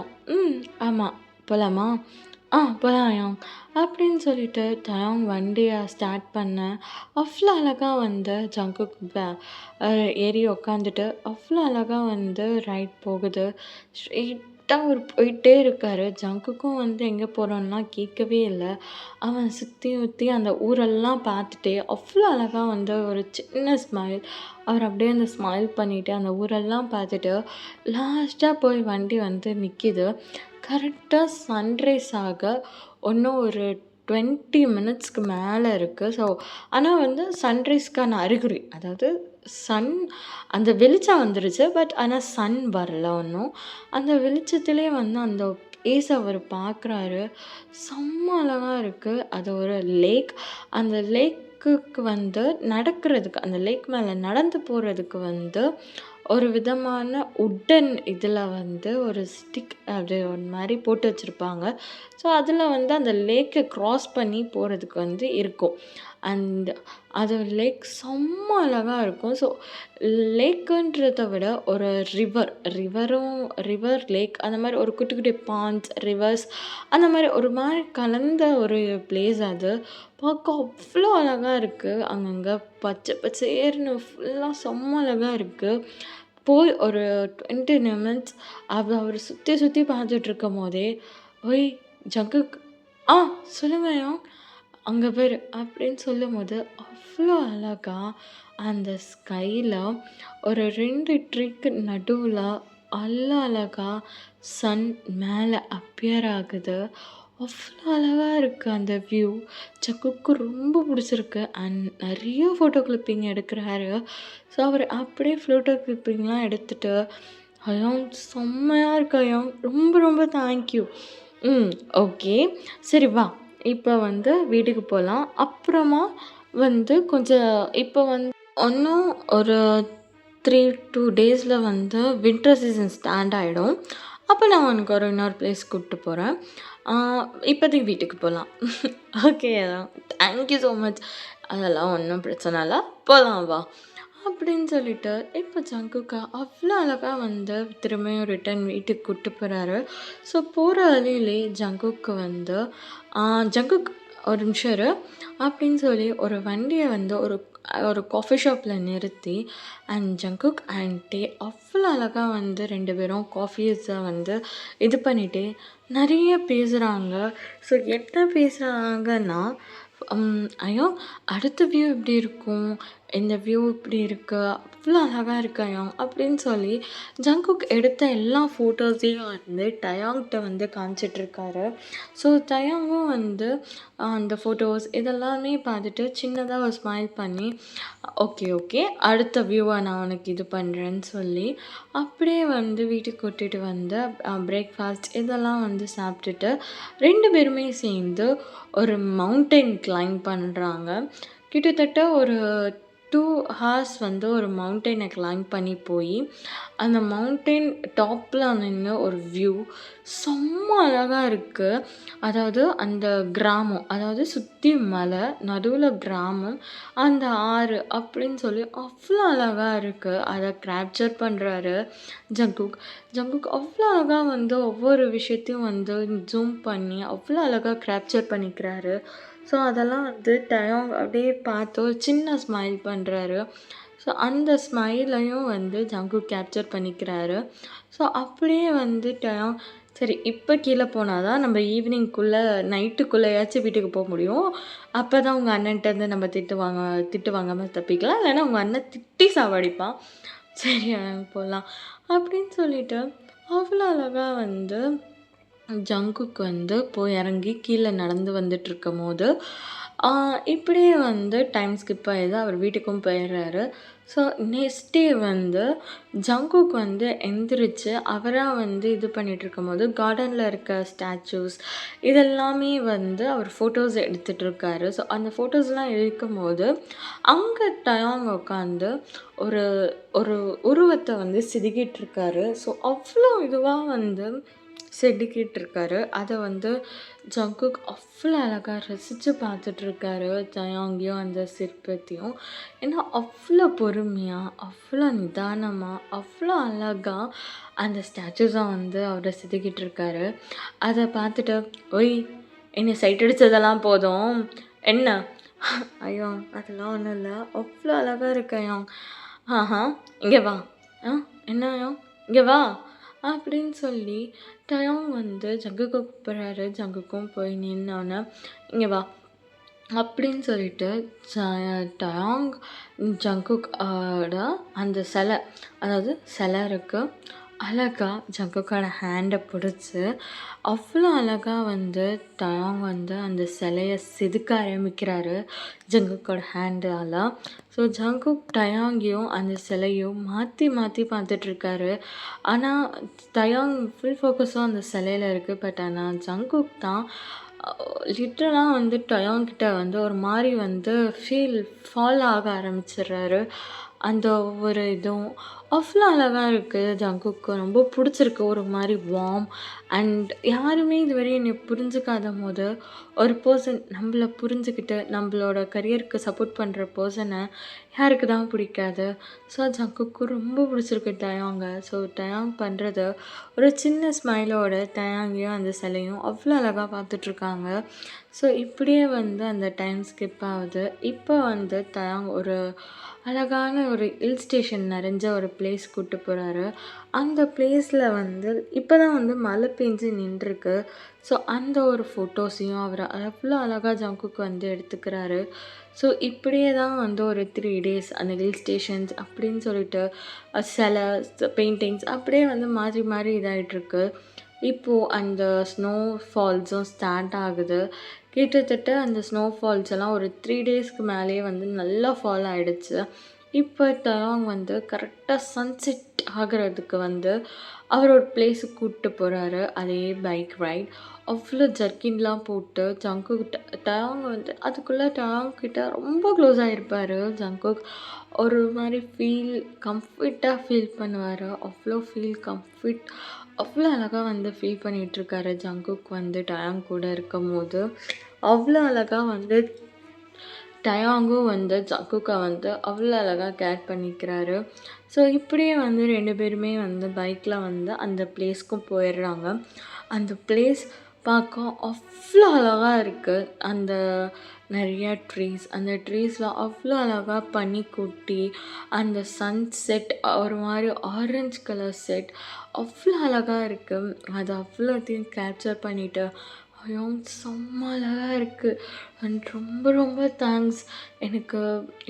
A: ஆமாம் போகலாமா? போகலாம் ஐயோ அப்படின்னு சொல்லிட்டு தயாங் வண்டியை ஸ்டார்ட் பண்ண அவ்வளோ அழகாக வந்து ஜங்குக் ஏறி உக்காந்துட்டு அவ்வளோ அழகாக வந்து ரைட் போகுது. ஸ்ட்ரெயிட்டாக அவர் போயிட்டே இருக்காரு. ஜங்குக்கும் வந்து எங்கே போகிறோன்னா கேட்கவே இல்லை. அவன் சுற்றி சுற்றி அந்த ஊரெல்லாம் பார்த்துட்டே அவ்வளோ அழகாக வந்து ஒரு சின்ன ஸ்மைல். அவர் அப்படியே அந்த ஸ்மைல் பண்ணிவிட்டு அந்த ஊரெல்லாம் பார்த்துட்டு லாஸ்ட்டாக போய் வண்டி வந்து நிற்கிது. கரெக்டாக சன்ரைஸ் ஆக இன்னும் ஒரு 20 மினிட்ஸ்க்கு மேலே இருக்குது. ஸோ ஆனால் வந்து சன்ரைஸ்க்கான அறிகுறி, அதாவது சன் அந்த வெளிச்சம் வந்துருச்சு. பட் ஆனால் சன் வரல ஒன்றும். அந்த வெளிச்சத்திலே வந்து அந்த பிளேஸ் அவர் பார்க்குறாரு. செம்ம அழகாக இருக்குது. அது ஒரு லேக். அந்த லேக்குக்கு வந்து நடக்கிறதுக்கு, அந்த லேக் மேலே நடந்து போகிறதுக்கு வந்து ஒரு விதமான உட்டன் இதில் வந்து ஒரு ஸ்டிக் அப்படி ஒரு மாதிரி போட்டு வச்சுருப்பாங்க. ஸோ அதில் வந்து அந்த லேக்கை க்ராஸ் பண்ணி போகிறதுக்கு வந்து இருக்கும். அண்ட் அது லேக் செம்ம அழகாக இருக்கும். ஸோ லேக்குன்றதை விட ஒரு ரிவர் லேக் அந்த மாதிரி ஒரு குட்டி குட்டி பாண்ட்ஸ் ரிவர்ஸ் அந்த மாதிரி ஒரு மாதிரி கலந்த ஒரு பிளேஸ் அது. பார்க்க அவ்வளோ அழகாக இருக்குது. அங்கங்கே பச்சை பச்சேர்னு ஃபுல்லாக செம்ம அழகாக இருக்குது. போய் ஒரு 20 நிமிட்ஸ் அவர் சுற்றி சுற்றி பார்த்துட்ருக்கும் போதே, ஒய் ஜங்குக் சொல்லுங்கய்யா அங்கே பேர் அப்படின்னு சொல்லும்போது அவ்வளோ அழகா அந்த ஸ்கையில் ஒரு 2 ட்ரீக்கு நடுவில் அழகா சன் மேலே அப்பியர் ஆகுது. அவ்வளோ அழகாக இருக்குது அந்த வியூ. ஜங்குக்கு ரொம்ப பிடிச்சிருக்கு. அண்ட் நிறைய ஃபோட்டோ கிளிப்பிங் எடுக்கிறாரு. ஸோ அவர் அப்படியே ஃபோட்டோ கிளிப்பிங்லாம் எடுத்துகிட்டு அயாங் செம்மையாக இருக்கு அயாங், ரொம்ப ரொம்ப தேங்க்யூ. ஓகே சரி வா இப்போ வந்து வீட்டுக்கு போகலாம். அப்புறமா வந்து கொஞ்சம் இப்போ வந்து இன்னும் ஒரு 2 டேஸில் வந்து வின்டர் சீசன் ஸ்டார்ட் ஆகிடும். அப்போ நான் உனக்கு இன்னொரு பிளேஸ் கூப்பிட்டு போகிறேன். இப்போதைக்கு வீட்டுக்கு போகலாம். ஓகே அதான் தேங்க்யூ ஸோ மச். அதெல்லாம் ஒன்றும் பிரச்சனை இல்லை, போகலாம் வா அப்படின்னு சொல்லிட்டு இப்போ ஜங்குக்கா அவ்வளோ அழகாக வந்து திரும்பியும் ரிட்டன் வீட்டுக்கு கூப்பிட்டு போகிறாரு. ஸோ போகிற வழியிலே ஜங்குக்கு வந்து ஜங்குக் ஒரு நிமிஷம் இரு அப்படின்னு சொல்லி ஒரு வண்டியை வந்து ஒரு காஃபி ஷாப்பில் நிறுத்தி அண்ட் ஜங்குக் அண்ட் டே அவ்வளோ அழகாக வந்து 2 பேரும் காஃபீஸை வந்து இது பண்ணிகிட்டே நிறைய பேசுகிறாங்க. ஸோ என்ன பேசுகிறாங்கன்னா, ஐயோ அடுத்த வியூ இப்படி இருக்கும், இந்த வியூ இப்படி இருக்குது, அவ்வளோ அழகாக இருக்கு ஐயா அப்படின்னு சொல்லி ஜங்குக் எடுத்த எல்லா ஃபோட்டோஸையும் வந்து டயாங்கிட்ட வந்து காமிச்சிட்ருக்காரு. ஸோ டயாங்கும் வந்து அந்த ஃபோட்டோஸ் இதெல்லாமே பார்த்துட்டு சின்னதாக ஒரு ஸ்மைல் பண்ணி ஓகே அடுத்த வியூவை நான் உனக்கு இது பண்ணுறேன்னு சொல்லி அப்படியே வந்து வீட்டுக்கு கூட்டிகிட்டு வந்து பிரேக்ஃபாஸ்ட் இதெல்லாம் வந்து சாப்பிட்டுட்டு 2 பேருமே சேர்ந்து ஒரு மவுண்டைன் கிளைம் பண்ணுறாங்க. கிட்டத்தட்ட ஒரு 2 ஹார்ஸ் வந்து ஒரு மவுண்டெயினை கிளைம் பண்ணி போய் அந்த மவுண்டெயின் டாப்பில் நின்று ஒரு வியூ செம்ம அழகாக இருக்குது. அதாவது அந்த கிராமம், அதாவது சுற்றி மலை நடுவில் கிராமம், அந்த ஆறு அப்படின்னு சொல்லி அவ்வளோ அழகாக இருக்குது. அதை கேப்சர் பண்ணுறாரு ஜங்குக் அவ்வளோ அழகாக வந்து ஒவ்வொரு விஷயத்தையும் வந்து ஜூம் பண்ணி அவ்வளோ அழகாக கேப்சர் பண்ணிக்கிறாரு. ஸோ அதெல்லாம் வந்து டயாங் அப்படியே பார்த்து ஒரு சின்ன ஸ்மைல் பண்ணுறாரு. ஸோ அந்த ஸ்மைலையும் வந்து ஜங்குக் கேப்சர் பண்ணிக்கிறாரு. ஸோ அப்படியே வந்து டயாங் சரி இப்போ கீழே போனால் தான் நம்ம ஈவினிங்குள்ளே நைட்டுக்குள்ளேயாச்சும் வீட்டுக்கு போக முடியும். அப்போ தான் உங்கள் அண்ணன்ட்டேருந்து நம்ம திட்டு வாங்காமல் தப்பிக்கலாம். இல்லைன்னா உங்கள் அண்ணன் திட்டி சாவடிப்பான். சரி போகலாம் அப்படின்னு சொல்லிட்டு அவ்வளோ அழகாக வந்து ஜங்குக் வந்து போய் இறங்கி கீழே நடந்து வந்துட்டுருக்கும்போது, இப்படியே வந்து டைம் ஸ்கிப் ஆயிடுது. அவர் வீட்டுக்கும் போயிடுறாரு. ஸோ நெக்ஸ்ட் டே வந்து ஜங்குக் வந்து எந்திரிச்சு அவரா வந்து இது பண்ணிட்டுருக்கும்போது, கார்டனில் இருக்க ஸ்டாச்சூஸ் இதெல்லாமே வந்து அவர் ஃபோட்டோஸ் எடுத்துகிட்ருக்காரு. ஸோ அந்த ஃபோட்டோஸ்லாம் இருக்கும்போது, அங்கே டயாங் உட்காந்து ஒரு ஒரு உருவத்தை வந்து செதுக்கிட்டுருக்காரு. ஸோ அவ்வளோ இதுவா வந்து செதுக்கிட்டுருக்காரு. அத வந்து ஜங்குக் அவ்வளோ அழகா ரசிச்சு பார்த்துட்ருக்காரு. டயாங்கையும் அந்த சிற்பத்தையும். ஏன்னா அவ்வளோ பொறுமையா, அவ்வளோ நிதானமா, அவ்வளோ அழகா அந்த ஸ்டாச்சூஸ வந்து அவரு செதுக்கிட்டுருக்காரு. அத பார்த்துட்டு, "ஒய்! என்ன சைட் அடிச்சதெல்லாம் போதும். என்ன?" "ஐயோ! அதெல்லாம் ஒண்ணும் இல்ல. அவ்வளோ அழகா இருக்கு அயாங்." "ஆஹா! இங்க வா." "ஆ என்ன அயாங்? இங்க வா." அப்படின்னு சொல்லி டயாங் வந்து ஜங்குக்க கூப்பிட்றாரு. ஜங்குக்கும் போய் நின்னோனே, "இங்க வா." அப்படின்னு சொல்லிட்டு ஜ டயாங் ஜங்குக் ஓட அந்த சிலை, அதாவது சிலை இருக்கு. அழகா ஜங்குக்கோட ஹேண்ட பிடிச்சு, அவ்வளோ அழகா வந்து டயாங் வந்து அந்த சிலைய செதுக்க ஆரம்பிக்கிறாரு. ஜங்குக்கோட ஹேண்டால. ஸோ ஜங்குக் டயாங்கையும் அந்த சிலையும் மாற்றி மாற்றி பார்த்துட்ருக்காரு. ஆனால் டயாங் ஃபுல் ஃபோக்கஸும் அந்த சிலையில இருக்கு. பட் ஆனால் ஜங்குக் தான் லிட்ரலா வந்து டயாங் கிட்ட வந்து ஒரு மாரி வந்து ஃபால் ஆக ஆரம்பிச்சிடுறாரு. அந்த ஒவ்வொரு இதுவும் அவ்வளோ அழகா இருக்கு. ஜங்குக்கு ரொம்ப பிடிச்சிருக்கு. ஒரு மாரி வார்ம் அண்ட் யாருமே இதுவரையும் என்னைய புரிஞ்சுக்காதம்போது, ஒரு பெர்சன் நம்மள புரிஞ்சுக்கிட்டு, நம்மளோட கரியருக்கு சப்போர்ட் பண்ற பெர்சன யாருக்கு தான் பிடிக்காது? ஸோ ஜங்குக்கு ரொம்ப பிடிச்சிருக்கு டயாங்க. ஸோ டயாங் பண்றது ஒரு சின்ன ஸ்மைலோட டயாங்கையும் அந்த சிலையும் அவ்வளோ அழகா பார்த்துட்ருக்காங்க. ஸோ இப்படியே வந்து அந்த டைம் ஸ்கிப் ஆகுது. இப்போ வந்து டயாங் ஒரு அழகான ஒரு ஹில் ஸ்டேஷன் நிறைஞ்ச ஒரு பிளேஸ் கூட்டு போறாரு. அந்த பிளேஸ்ல வந்து இப்போ தான் வந்து மழை பெஞ்சு நின்றுருக்கு. ஸோ அந்த ஒரு ஃபோட்டோஸையும் அவர் அவ்வளோ அழகா ஜங்குக் வந்து எடுத்துக்கிறாரு. ஸோ இப்படியே தான் வந்து ஒரு 3 டேஸ் அந்த ஹில் ஸ்டேஷன்ஸ் அப்படின்னு சொல்லிட்டு சிலை, பெயிண்டிங்ஸ் அப்படியே வந்து மாறி மாறி இதாயிட்டிருக்கு. இப்போது அந்த ஸ்னோ ஃபால்ஸும் ஸ்டார்ட் ஆகுது. கிட்டத்தட்ட அந்த ஸ்னோ ஃபால்ஸ் எல்லாம் ஒரு 3 டேஸ்க்கு மேலேயே வந்து நல்லா ஃபால் ஆயிடுச்சு. இப்போ டயாங் வந்து கரெக்டாக சன்செட் ஆகுறதுக்கு வந்து அவர் ஒரு பிளேஸுக்கு கூப்பிட்டு போகிறாரு. அதே பைக் ரைட். அவ்வளோ ஜர்க்கின்லாம் போட்டு ஜங்குக் டயாங் வந்து அதுக்குள்ளே டயாங் கிட்ட ரொம்ப க்ளோஸ் ஆகிருப்பார் ஜங்குக். ஒரு மாதிரி கம்ஃபர்ட்டாக ஃபீல் பண்ணுவார். அவ்வளோ கம்ஃபர்ட் அவ்வளோ அழகா வந்து ஃபீல் பண்ணிகிட்ருக்காரு ஜங்குக் வந்து டயாங் கூட இருக்கும்போது. அவ்வளோ அழகா வந்து டயாங்கும் வந்து ஜங்குக்கை வந்து அவ்வளோ அழகா கேர் பண்ணிக்கிறாரு. ஸோ இப்படியே வந்து 2 பேருமே வந்து பைக்கில் வந்து அந்த பிளேஸ்க்கும் போயிடுறாங்க. அந்த பிளேஸ் பார்க்க அவ்வளோ அழகா இருக்குது. அந்த நிறைய ட்ரீஸ், அந்த ட்ரீஸில் அவ்வளோ அழகா பனி கொட்டி, அந்த சன்செட் ஒரு மாதிரி ஆரஞ்ச் கலர் செட் அவ்வளோ அழகா இருக்குது. அது அவ்வளோத்தையும் கேப்சர் பண்ணிவிட்டு, ஐயோ! செம்ம அழகா இருக்குது. அண்ட் ரொம்ப ரொம்ப தேங்க்ஸ். எனக்கு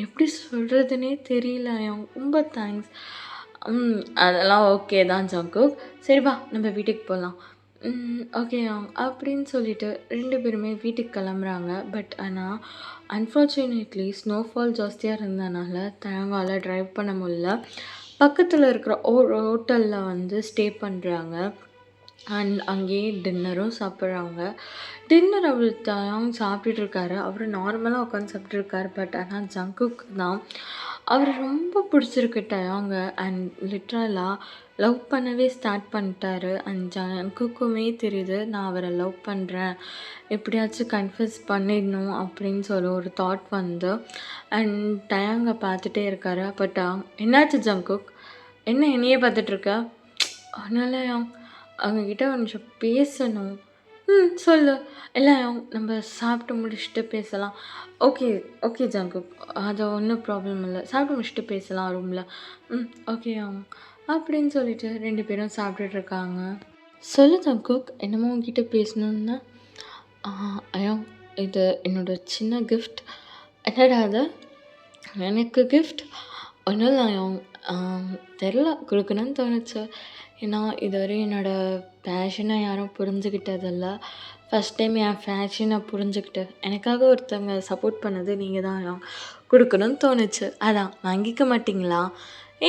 A: எப்படி சொல்கிறதுனே தெரியல ஐயா. ரொம்ப தேங்க்ஸ். அதெல்லாம் ஓகே தான் ஜங்குக். சரி வா நம்ம வீட்டுக்கு போகலாம். ஓகேயா அப்படின்னு சொல்லிட்டு 2 பேருமே வீட்டுக்கு கிளம்புறாங்க. பட் ஆனால் அன்ஃபார்ச்சுனேட்லி ஸ்னோஃபால் ஜாஸ்தியாக இருந்தனால டயாங்கால ட்ரைவ் பண்ண முடியல. பக்கத்தில் இருக்கிற ஒரு ஹோட்டலில் வந்து ஸ்டே பண்ணுறாங்க. அண்ட் அங்கேயே டின்னரும் சாப்பிட்றாங்க. டின்னர் அவர் டயாங் சாப்பிட்டுட்ருக்காரு. அவர் நார்மலாக உட்காந்து சாப்பிட்ருக்காரு. பட் ஆனால் ஜங்குக் தான் அவர் ரொம்ப பிடிச்சிருக்கு டயாங்க. அண்ட் லிட்ரலாக லவ் பண்ணவே ஸ்டார்ட் பண்ணிட்டாரு. அண்ட் ஜங்குக்குமே தெரியுது நான் அவரை லவ் பண்ணுறேன், எப்படியாச்சும் கன்ஃபஸ் பண்ணிடணும் அப்படின்னு சொல்லி ஒரு தாட் வந்து அண்ட் டயாங்கை பார்த்துட்டே இருக்காரு. பட் என்னாச்சு ஜங்குக்? என்ன என்னையே பார்த்துட்ருக்க? அதனால அவங்கக்கிட்ட ஒரு நிமிஷம் பேசணும். சொல்லு. இல்லை நம்ம சாப்பிட்டு முடிச்சுட்டு பேசலாம். ஓகே ஓகே ஜங்குக், அது ஒன்றும் ப்ராப்ளம் இல்லை. சாப்பிட்டு முடிச்சுட்டு பேசலாம் ரூமில். ஓகே அப்படின்னு சொல்லிட்டு 2 பேரும் சாப்பிட்டுட்ருக்காங்க. சொல்லு ஜங்குக், என்னமோ உங்ககிட்ட பேசணுன்னா? ஐயா இது என்னோட சின்ன கிஃப்ட். என்னடா அது? எனக்கு கிஃப்ட் ஒன்றும் இல்லை ஐயா. தெரில கொடுக்கணும்னு தோணுச்சு. ஏன்னா இதுவரை என்னோடய பேஷனை யாரும் புரிஞ்சுக்கிட்டதில்ல. ஃபஸ்ட் டைம் என் ஃபேஷனை புரிஞ்சுக்கிட்டு எனக்காக ஒருத்தவங்க சப்போர்ட் பண்ணது நீங்கள் தான் யா. கொடுக்கணும்னு தோணுச்சு. அதான் வாங்கிக்க மாட்டிங்களா?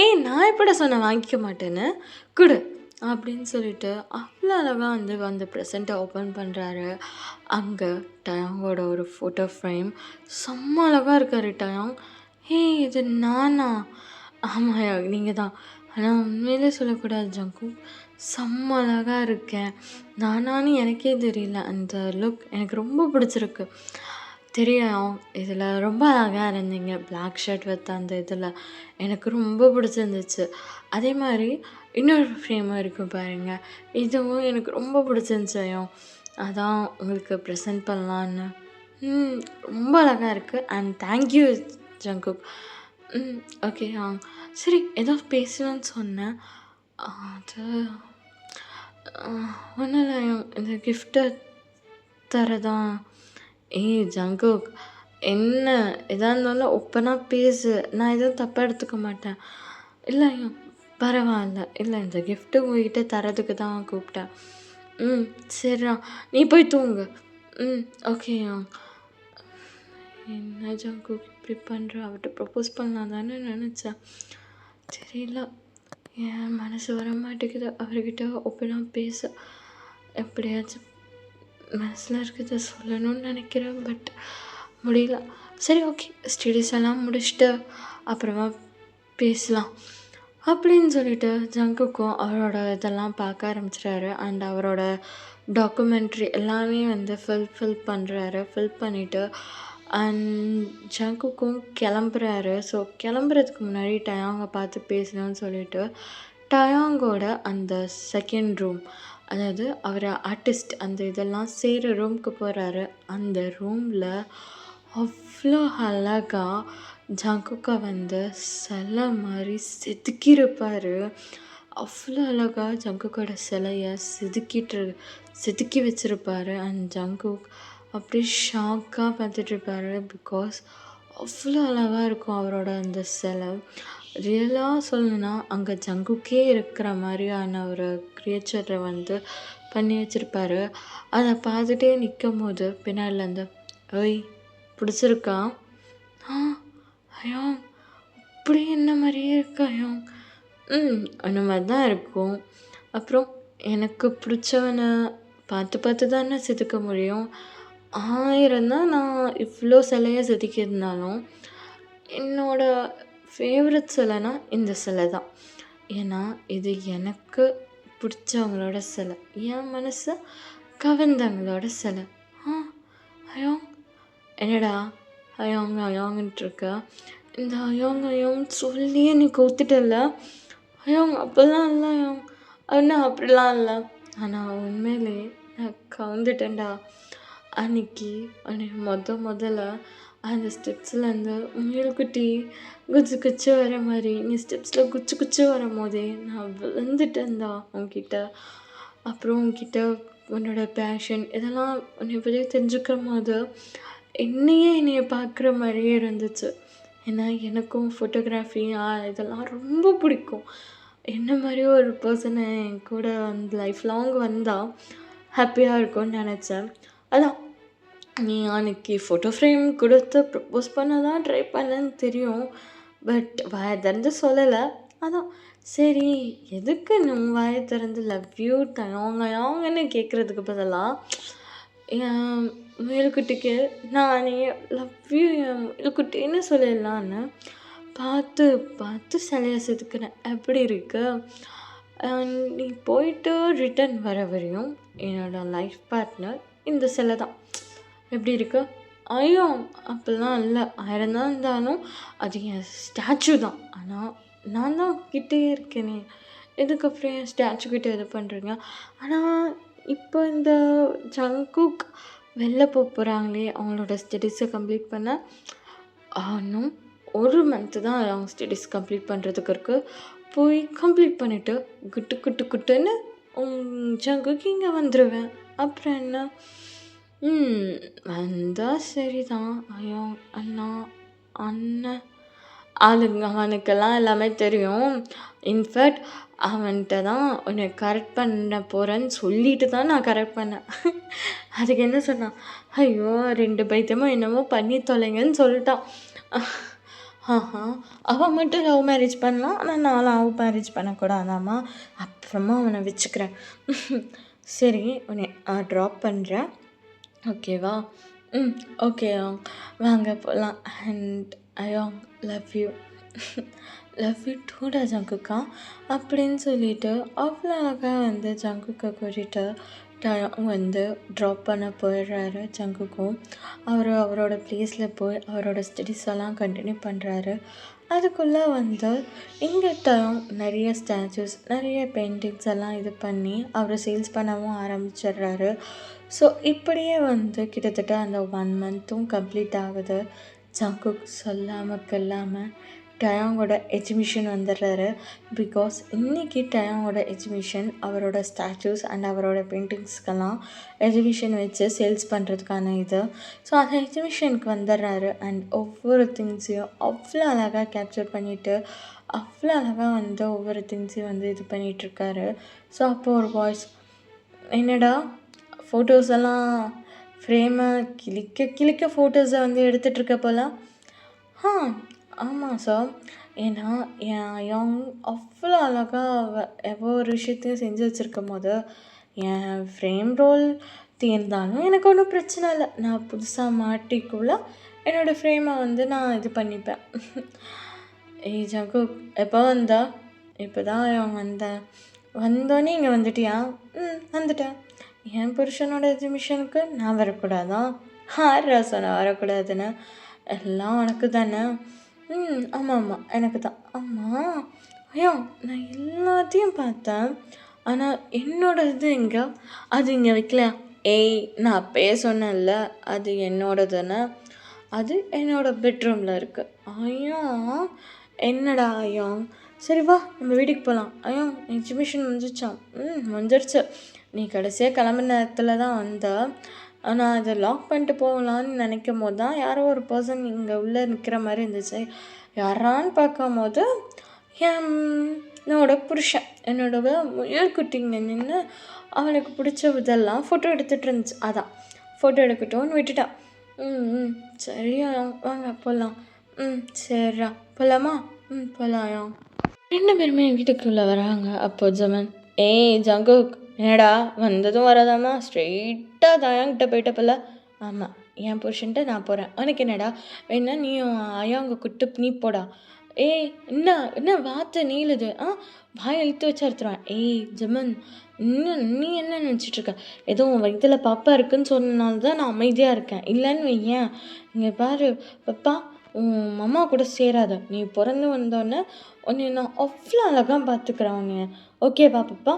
A: ஏய் நான் எப்படிடா சொன்னேன் வாங்கிக்க மாட்டேன்னு? குடு அப்படின்னு சொல்லிட்டு அவ்வளோ அழகாக வந்து அந்த ப்ரெசண்ட்டை ஓப்பன் பண்ணுறாரு. அங்கே டயாங்கோட ஒரு ஃபோட்டோ ஃப்ரேம் செம்ம அழகாக இருக்காரு டயாங். ஏய் இது நானா? ஆமாயா நீங்கள் தான். ஆனால் உண்மையிலே சொல்லக்கூடாது ஜங்குக், செம்ம அழகாக இருக்கேன். நானான்னு எனக்கே தெரியல. அந்த லுக் எனக்கு ரொம்ப பிடிச்சிருக்கு. தெரியும் இதில் ரொம்ப அழகாக இருந்தீங்க. பிளாக் ஷர்ட் வித் அந்த இதில் எனக்கு ரொம்ப பிடிச்சிருந்துச்சு. அதே மாதிரி இன்னொரு ஃப்ரேமும் இருக்கும் பாருங்க, இதுவும் எனக்கு ரொம்ப பிடிச்சிருந்துச்சையும். அதான் உங்களுக்கு ப்ரெசென்ட் பண்ணலான்னு. ரொம்ப அழகாக இருக்குது. And thank you Jungkook. ஓகே சரி ஏதோ பேசணும்னு சொன்னேன். அது ஒன்றும் இல்லை, இந்த கிஃப்ட்டை தரதான். ஏய் ஜங்குக், என்ன எதாக இருந்தாலும் ஓப்பனாக பேசு, நான் எதுவும் தப்பாக எடுத்துக்க மாட்டேன். இல்லை பரவாயில்ல, இல்லை இந்த கிஃப்ட்டு உங்ககிட்ட தரதுக்கு தான் கூப்பிட்டேன். சரிண்ணா நீ போய் தூங்கு. ஓகே என்ன ஜங்குக் இப்படி பண்ணுற? அவர்கிட்ட ப்ரப்போஸ் பண்ணலாம் தானே நினச்சேன். தெரியல, என் மனசு வர மாட்டேங்குது அவர்கிட்ட ஓப்பனாக பேச. எப்படியாச்சும் மனசில் இருக்கிறத சொல்லணும்னு நினைக்கிறேன், பட் முடியல. சரி ஓகே, ஸ்டடீஸ் எல்லாம் முடிச்சுட்டு அப்புறமா பேசலாம் அப்படின்னு சொல்லிட்டு ஜங்குக்கும் அவரோட இதெல்லாம் பார்க்க ஆரம்பிச்சிட்டாரு. அண்ட் அவரோட டாக்குமெண்ட்ரி எல்லாமே வந்து ஃபில் பண்ணுறாரு. ஃபில் பண்ணிவிட்டு அண்ட் ஜங்குக்கும் கிளம்புறாரு. ஸோ கிளம்புறதுக்கு முன்னாடி டயாங்கை பார்த்து பேசணும்னு சொல்லிட்டு டயாங்கோட அந்த செகண்ட் ரூம், அதாவது அவர் ஆர்டிஸ்ட் அந்த இதெல்லாம் செய்கிற ரூமுக்கு போகிறாரு. அந்த ரூமில் அவ்வளோ அழகாக ஜங்குக்கை வந்து சிலை மாதிரி செதுக்கியிருப்பார். அவ்வளோ அழகாக ஜங்குக்கோட சிலையை செதுக்கி வச்சுருப்பார். அண்ட் ஜங்குக் அப்படியே ஷாக்காக பார்த்துட்ருப்பாரு. பிகாஸ் அவ்வளோ அழகாக இருக்கும் அவரோட அந்த சிலை. ரியலாக சொல்லணுன்னா அங்கே ஜங்குக்கே இருக்கிற மாதிரியான ஒரு கிரியேச்சரை வந்து பண்ணி வச்சுருப்பாரு. அதை பார்த்துட்டே நிற்கும் போது பின்னாடிலேருந்து, ஓய் பிடிச்சிருக்கா? ஐயோ இப்படி என்ன மாதிரியே இருக்கா? ஐயோ அந்த மாதிரி தான் இருக்கும். அப்புறம் எனக்கு பிடிச்சவனை பார்த்து தானே செதுக்க முடியும். 1000 தான் நான் இவ்வளோ சிலையை செதுக்கியிருந்தாலும் என்னோடய ஃபேவரட் சிலைனா இந்த சிலை தான். ஏன்னா இது எனக்கு பிடிச்சவங்களோட சிலை, என் மனசை கவர்ந்தவங்களோட சிலை. ஐயோ என்னடா அயோங்கன்ட்டுருக்க? இந்த அயோங் சொல்லியே நீ கவுத்துட்டல. அயோங் அப்படிலாம் இல்லை அயோங், அண்ணா அப்படிலாம் இல்லை. ஆனால் உண்மையிலே நான் கவுந்துட்டேன்டா. அன்னைக்கு முதல்ல அந்த ஸ்டெப்ஸ்லேருந்து முயல்குட்டி குச்சி வர மாதிரி நீ ஸ்டெப்ஸில் குச்சி வரும் போதே நான் விழுந்துட்டேன்டா உன்கிட்ட. அப்புறம் உன்கிட்ட உன்னோட பேஷன் இதெல்லாம் உன்னை பற்றி தெரிஞ்சுக்கிற போது என்னையை பார்க்குற மாதிரியே இருந்துச்சு. ஏன்னா எனக்கும் ஃபோட்டோகிராஃபி இதெல்லாம் ரொம்ப பிடிக்கும். என்ன மாதிரி ஒரு பர்சனை என் கூட வந்து லைஃப் லாங் வந்தால் ஹாப்பியாக இருக்கும்னு நினச்சேன். அதான் நீ அன்னைக்கு ஃபோட்டோ ஃப்ரேம் கொடுத்து ப்ரப்போஸ் பண்ண தான் ட்ரை பண்ணேன்னு தெரியும், பட் வாயை திறந்து சொல்லலை. அதான் சரி எதுக்கு நம்ம வாயை திறந்து லவ் யூ தயங்கன்னு கேட்குறதுக்கு பதிலாக என் முயல்குட்டிக்கு நானே லவ் யூ என் முயல்குட்டின்னு சொல்லிடலான்னு பார்த்து சிலையை செதுக்கிறேன். எப்படி இருக்கு? நீ போயிட்டு ரிட்டன் வர வரையும் என்னோடய லைஃப் பார்ட்னர் இந்த சிலை தான். எப்படி இருக்கு? ஐயோ அப்படிலாம் இல்லை, 1000 தான் இருந்தாலும் அது என் ஸ்டாச்சு தான். ஆனால் நான் தான் கிட்டே இருக்கேனே, இதுக்கப்புறம் என் ஸ்டாச்சு கிட்டே இது பண்ணுறீங்க? ஆனால் இப்போ இந்த ஜங்குக் வெளில போகிறாங்களே அவங்களோட ஸ்டடீஸை கம்ப்ளீட் பண்ண, இன்னும் 1 மந்த்து தான் அவங்க ஸ்டடீஸ் கம்ப்ளீட் பண்ணுறதுக்கு இருக்குது. போய் கம்ப்ளீட் பண்ணிவிட்டு குட்டுன்னு ஜங்குக்கு இங்கே வந்துடுவேன். அப்புறம் என்ன? வந்தால் சரி தான். ஐயோ அண்ணன் அவனுக்கெல்லாம் எல்லாமே தெரியும். இன்ஃபேக்ட் அவன்கிட்ட தான் உன்னை கரெக்ட் பண்ண போகிறேன்னு சொல்லிட்டு தான் நான் கரெக்ட் பண்ணேன். அதுக்கு என்ன சொன்னான், ஐயோ 2 பைத்தியமும் என்னமோ பண்ணி தொலைங்கன்னு சொல்லிட்டான். ஆஹா, அவன் மட்டும் லவ் மேரேஜ் பண்ணலாம், ஆனால் நான் லவ் மேரேஜ் பண்ணக்கூடாதாம்மா. அப்புறமா அவனை வச்சுக்கிறேன். சரி, உன்னை ட்ராப் பண்ணுறேன், ஓகேவா? ஓகே வாங்க போகலாம். And Ayang love you. Love you டூடா ஜங்குக்கா அப்படின்னு சொல்லிட்டு அவ்வளோ அழகாக வந்து ஜங்குக்கை கூட்டிகிட்டு வந்து ட்ராப் பண்ண போயிடுறாரு. ஜங்குக்கும் அவரோட ப்ளேஸில் போய் அவரோட ஸ்டடீஸ் எல்லாம் கண்டினியூ பண்ணுறாரு. அதுக்குள்ளே வந்து இங்கே நிறைய ஸ்டாச்சூஸ், நிறைய பெயிண்டிங்ஸ் எல்லாம் இது பண்ணி அவர் சேல்ஸ் பண்ணவும் ஆரம்பிச்சிடுறாரு. ஸோ இப்படியே வந்து கிட்டத்தட்ட அந்த 1 மந்த்தும் கம்ப்ளீட் ஆகுது. ஜங்குக் சொல்லாமல் கொள்ளாமல் டயாங்கோட எக்ஸிபிஷன் வந்துடுறாரு. பிகாஸ் இன்றைக்கி டயாங்கோட எக்ஸிபிஷன் அவரோட ஸ்டாச்சூஸ் அண்ட் அவரோட பெயிண்டிங்ஸ்க்கெல்லாம் எக்ஸிபிஷன் வச்சு சேல்ஸ் பண்ணுறதுக்கான இது. ஸோ அந்த எக்ஸிபிஷனுக்கு வந்துடுறாரு. அண்ட் ஒவ்வொரு திங்ஸையும் அவ்வளோ அழகாக கேப்சர் பண்ணிவிட்டு அவ்வளோ அழகாக வந்து ஒவ்வொரு திங்ஸையும் வந்து இது பண்ணிகிட்ருக்காரு. ஸோ அப்போது ஒரு வாய்ஸ், என்னடா ஃபோட்டோஸ் எல்லாம் ஃப்ரேமை கிளிக்க ஃபோட்டோஸை வந்து எடுத்துகிட்ருக்க போல். ஆமாம் சார். ஏன்னா என் யங் அவ்வளோ அழகாக ஒரு விஷயத்தையும் செஞ்சு வச்சுருக்கும் போது என் ஃப்ரேம் ரோல் தீர்ந்தாலும் எனக்கு ஒன்றும் பிரச்சனை இல்லை. நான் புதுசாக மாட்டிக்குள்ள என்னோடய ஃப்ரேமை வந்து நான் இது பண்ணிப்பேன். ஏய் ஜங்கு, எப்போ வந்தா? இப்போ தான் வந்தேன். வந்தோடனே இங்கே வந்துட்டியா? வந்துட்டேன். என் புருஷனோட எக்ஸிபிஷனுக்கு நான் வரக்கூடாதா? ஆர்ரா சொன்ன வரக்கூடாதுன்னு? எல்லாம் உனக்கு தானே? ஆமாம் எனக்கு தான். ஆமாம் ஐயா, நான் எல்லாத்தையும் பார்த்தேன், ஆனால் என்னோடது எங்கே? அது இங்கே வைக்கலையா? ஏய், நான் அப்பயே சொன்னேன்ல, அது என்னோடதுன்னு. அது என்னோடய பெட்ரூமில் இருக்குது. ஐயா என்னடா ஐயா? சரி வா நம்ம வீட்டுக்கு போகலாம். ஐயா எக்ஸிபிஷன் முடிஞ்சிச்சான்? முடிஞ்சிருச்சு. நீ கடைசியாக கிளம்புன நேரத்தில் தான் வந்த. நான் அதை லாக் பண்ணிட்டு போகலான்னு நினைக்கும் போது தான் யாரோ ஒரு பர்சன் இங்கே உள்ளே நிற்கிற மாதிரி இருந்துச்சு. யாரான்னு பார்க்கும் போது என்னோட புருஷன் என்னோட முயல்குட்டிங்க நின்று அவனுக்கு பிடிச்ச இதெல்லாம் ஃபோட்டோ எடுத்துகிட்டு இருந்துச்சு. அதான் ஃபோட்டோ எடுக்கட்டும்னு விட்டுட்டான். சரியா வாங்க போகலாம். சரிடா போகலாமா? போகலாயா. 2 பேருமே வீட்டுக்குள்ளே வராங்க. அப்போ ஜமன், ஏய் ஜங்குக், என்னடா வந்ததும் வராதாம்மா ஸ்ட்ரெயிட்டாக தயாங்கிட்ட போயிட்ட போல. ஆமாம், என் புருஷன்ட்ட நான் போகிறேன், உனக்கு என்னடா வேணா நீயும் அயாங்க குட்டு நீ போடா. ஏய் என்ன வார்த்தை நீளுது? வாயை இழுத்து வச்சு அறுத்துருவேன். ஏய் ஜமன், நீ என்ன நினச்சிட்ருக்க? ஏதோ உன் வயிற்றில் பாப்பா இருக்குன்னு சொன்னனால தான் நான் அமைதியாக இருக்கேன். இல்லைன்னு வையேன், இங்கே பாரு பப்பா, உன் அம்மா கூட சேராத. நீ பிறந்து வந்தோடனே உன்னை நான் அவ்வளோ அழகாக பார்த்துக்கிறேன் உன்னைய, ஓகேவா பப்பா?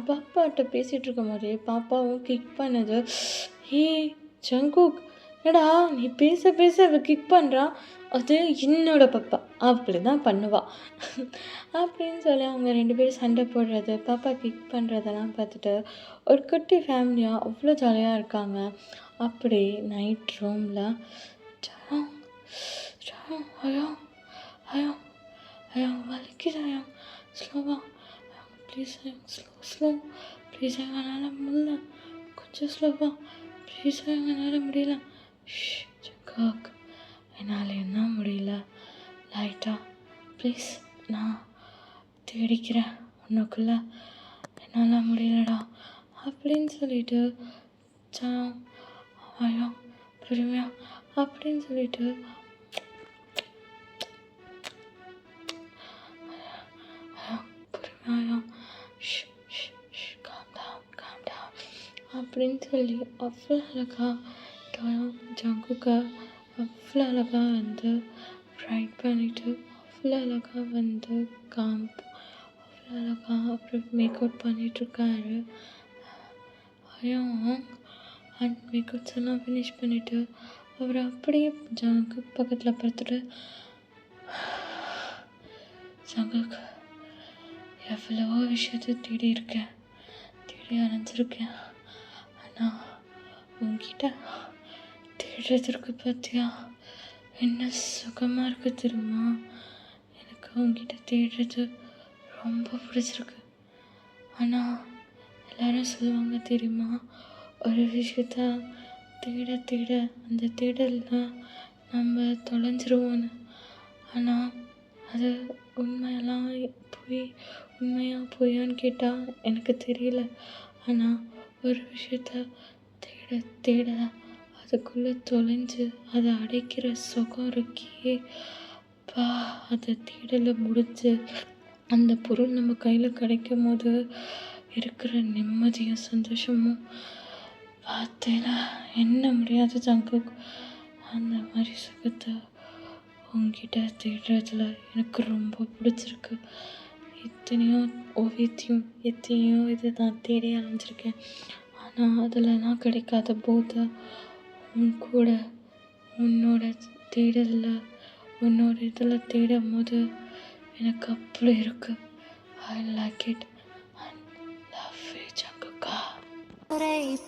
A: பாப்பாட்ட பேசிகிட்டு இருக்கும் போதே பாப்பாவும் கிக் பண்ணுது. ஏய் ஜங்குக், என்னடா நீ பேச அவ கிக் பண்ணுறா? அது என்னோட பாப்பா, அப்படி தான் பண்ணுவா அப்படின்னு சொல்லி அவங்க 2 பேரும் சண்டை போடுறது, பாப்பா கிக் பண்ணுறதெல்லாம் பார்த்துட்டு ஒரு குட்டி ஃபேமிலியாக அவ்வளோ ஜாலியாக இருக்காங்க. அப்படி நைட் ரூமில் ஐயோ ஐயோ ஐயோ வலிக்குது ஐயோ, ஸ்லோவா ப்ளீஸ் ஸ்லோ ப்ளீஸ், என்னால் முடியல, கொஞ்சம் ஸ்லோவா ப்ளீஸ், என்னால் முடியல. ஜங்குக், என்னால் என்ன முடியல, லைட்டாக ப்ளீஸ், நான் தேடிக்கிறேன் உனக்குள்ளே, என்னால் முடியலடா அப்படின்னு சொல்லிட்டு ஐயோ பொறுமையா அப்படின்னு சொல்லிட்டு பொறுமையா அப்படின்னு சொல்லி அவ்வளோ அழகாக ஜங்குக்கை அவ்வளோ அழகாக வந்து ரைட் பண்ணிவிட்டு அவ்வளோ அழகாக வந்து அவ்வளோ அழகாக அப்புறம் மேக் அவுட் பண்ணிகிட்ருக்காரு. ஐயோ அண்ட் மேக் அவுட்ஸ் எல்லாம் ஃபினிஷ் பண்ணிவிட்டு அவர் அப்படியே ஜங்குக் பக்கத்தில் படுத்துட்டு, ஜங்குக் எவ்வளவோ விஷயத்தை தேடி அலைஞ்சிருக்கேன், ஆனால் உங்ககிட்ட தேடுறதுக்கு பார்த்தியா என்ன சுகமாக இருக்கு தெரியுமா? எனக்கு அவங்ககிட்ட தேடுறது ரொம்ப பிடிச்சிருக்கு. ஆனால் எல்லாரும் சொல்லுவாங்க தெரியுமா, ஒரு விஷயத்த தேட தேட அந்த தேடலில் நம்ம தொலைஞ்சிருவோன்னு. ஆனால் அது உண்மையெல்லாம் உண்மையா பொய்யான்னு கேட்டால் எனக்கு தெரியல. ஆனால் ஒரு விஷயத்த தேட தேட அதுக்குள்ளே தொலைஞ்சு அதை அடைக்கிற சுகம் இருக்கே, பா, அதை தேடலை முடிஞ்சு அந்த பொருள் நம்ம கையில் கிடைக்கும் போது இருக்கிற நிம்மதியும் சந்தோஷமும் பார்த்தேன்னா என்ன முடியாது ஜங்குக். அந்த மாதிரி சுகத்தை உங்ககிட்ட தேடுறதுல எனக்கு ரொம்ப பிடிச்சிருக்கு. எத்தனையோ ஓவியத்தையும் எத்தனையோ இது நான் தேடி அலைஞ்சிருக்கேன். ஆனால் அதிலலாம் கிடைக்காத போது உன் கூட உன்னோட தேடலில் உன்னோட இதில் தேடும் போது எனக்கு அப்படி இருக்கு. I like it and love you ஜங்குக்கா.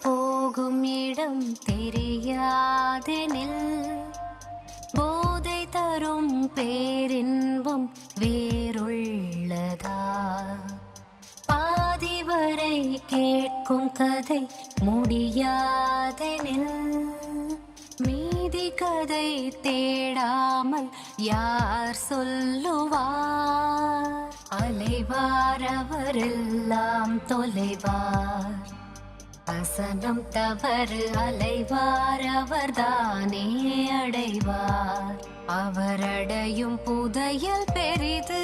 B: போகும் இடம் தெரியாதெனில் போதை தரும் பேரின்பம் வேறுள்ளதா? பாதி வரை கேட்கும் கதை முடியாதெனில் மீதி கதை தேடாமல் யார் சொல்லுவார்? அலைவார் அவரெல்லாம் தொலைவார், அசனம் தவறு அலைவார் அவர்தானே அடைவார். அவர் அடையும் புதையல் பெரிது,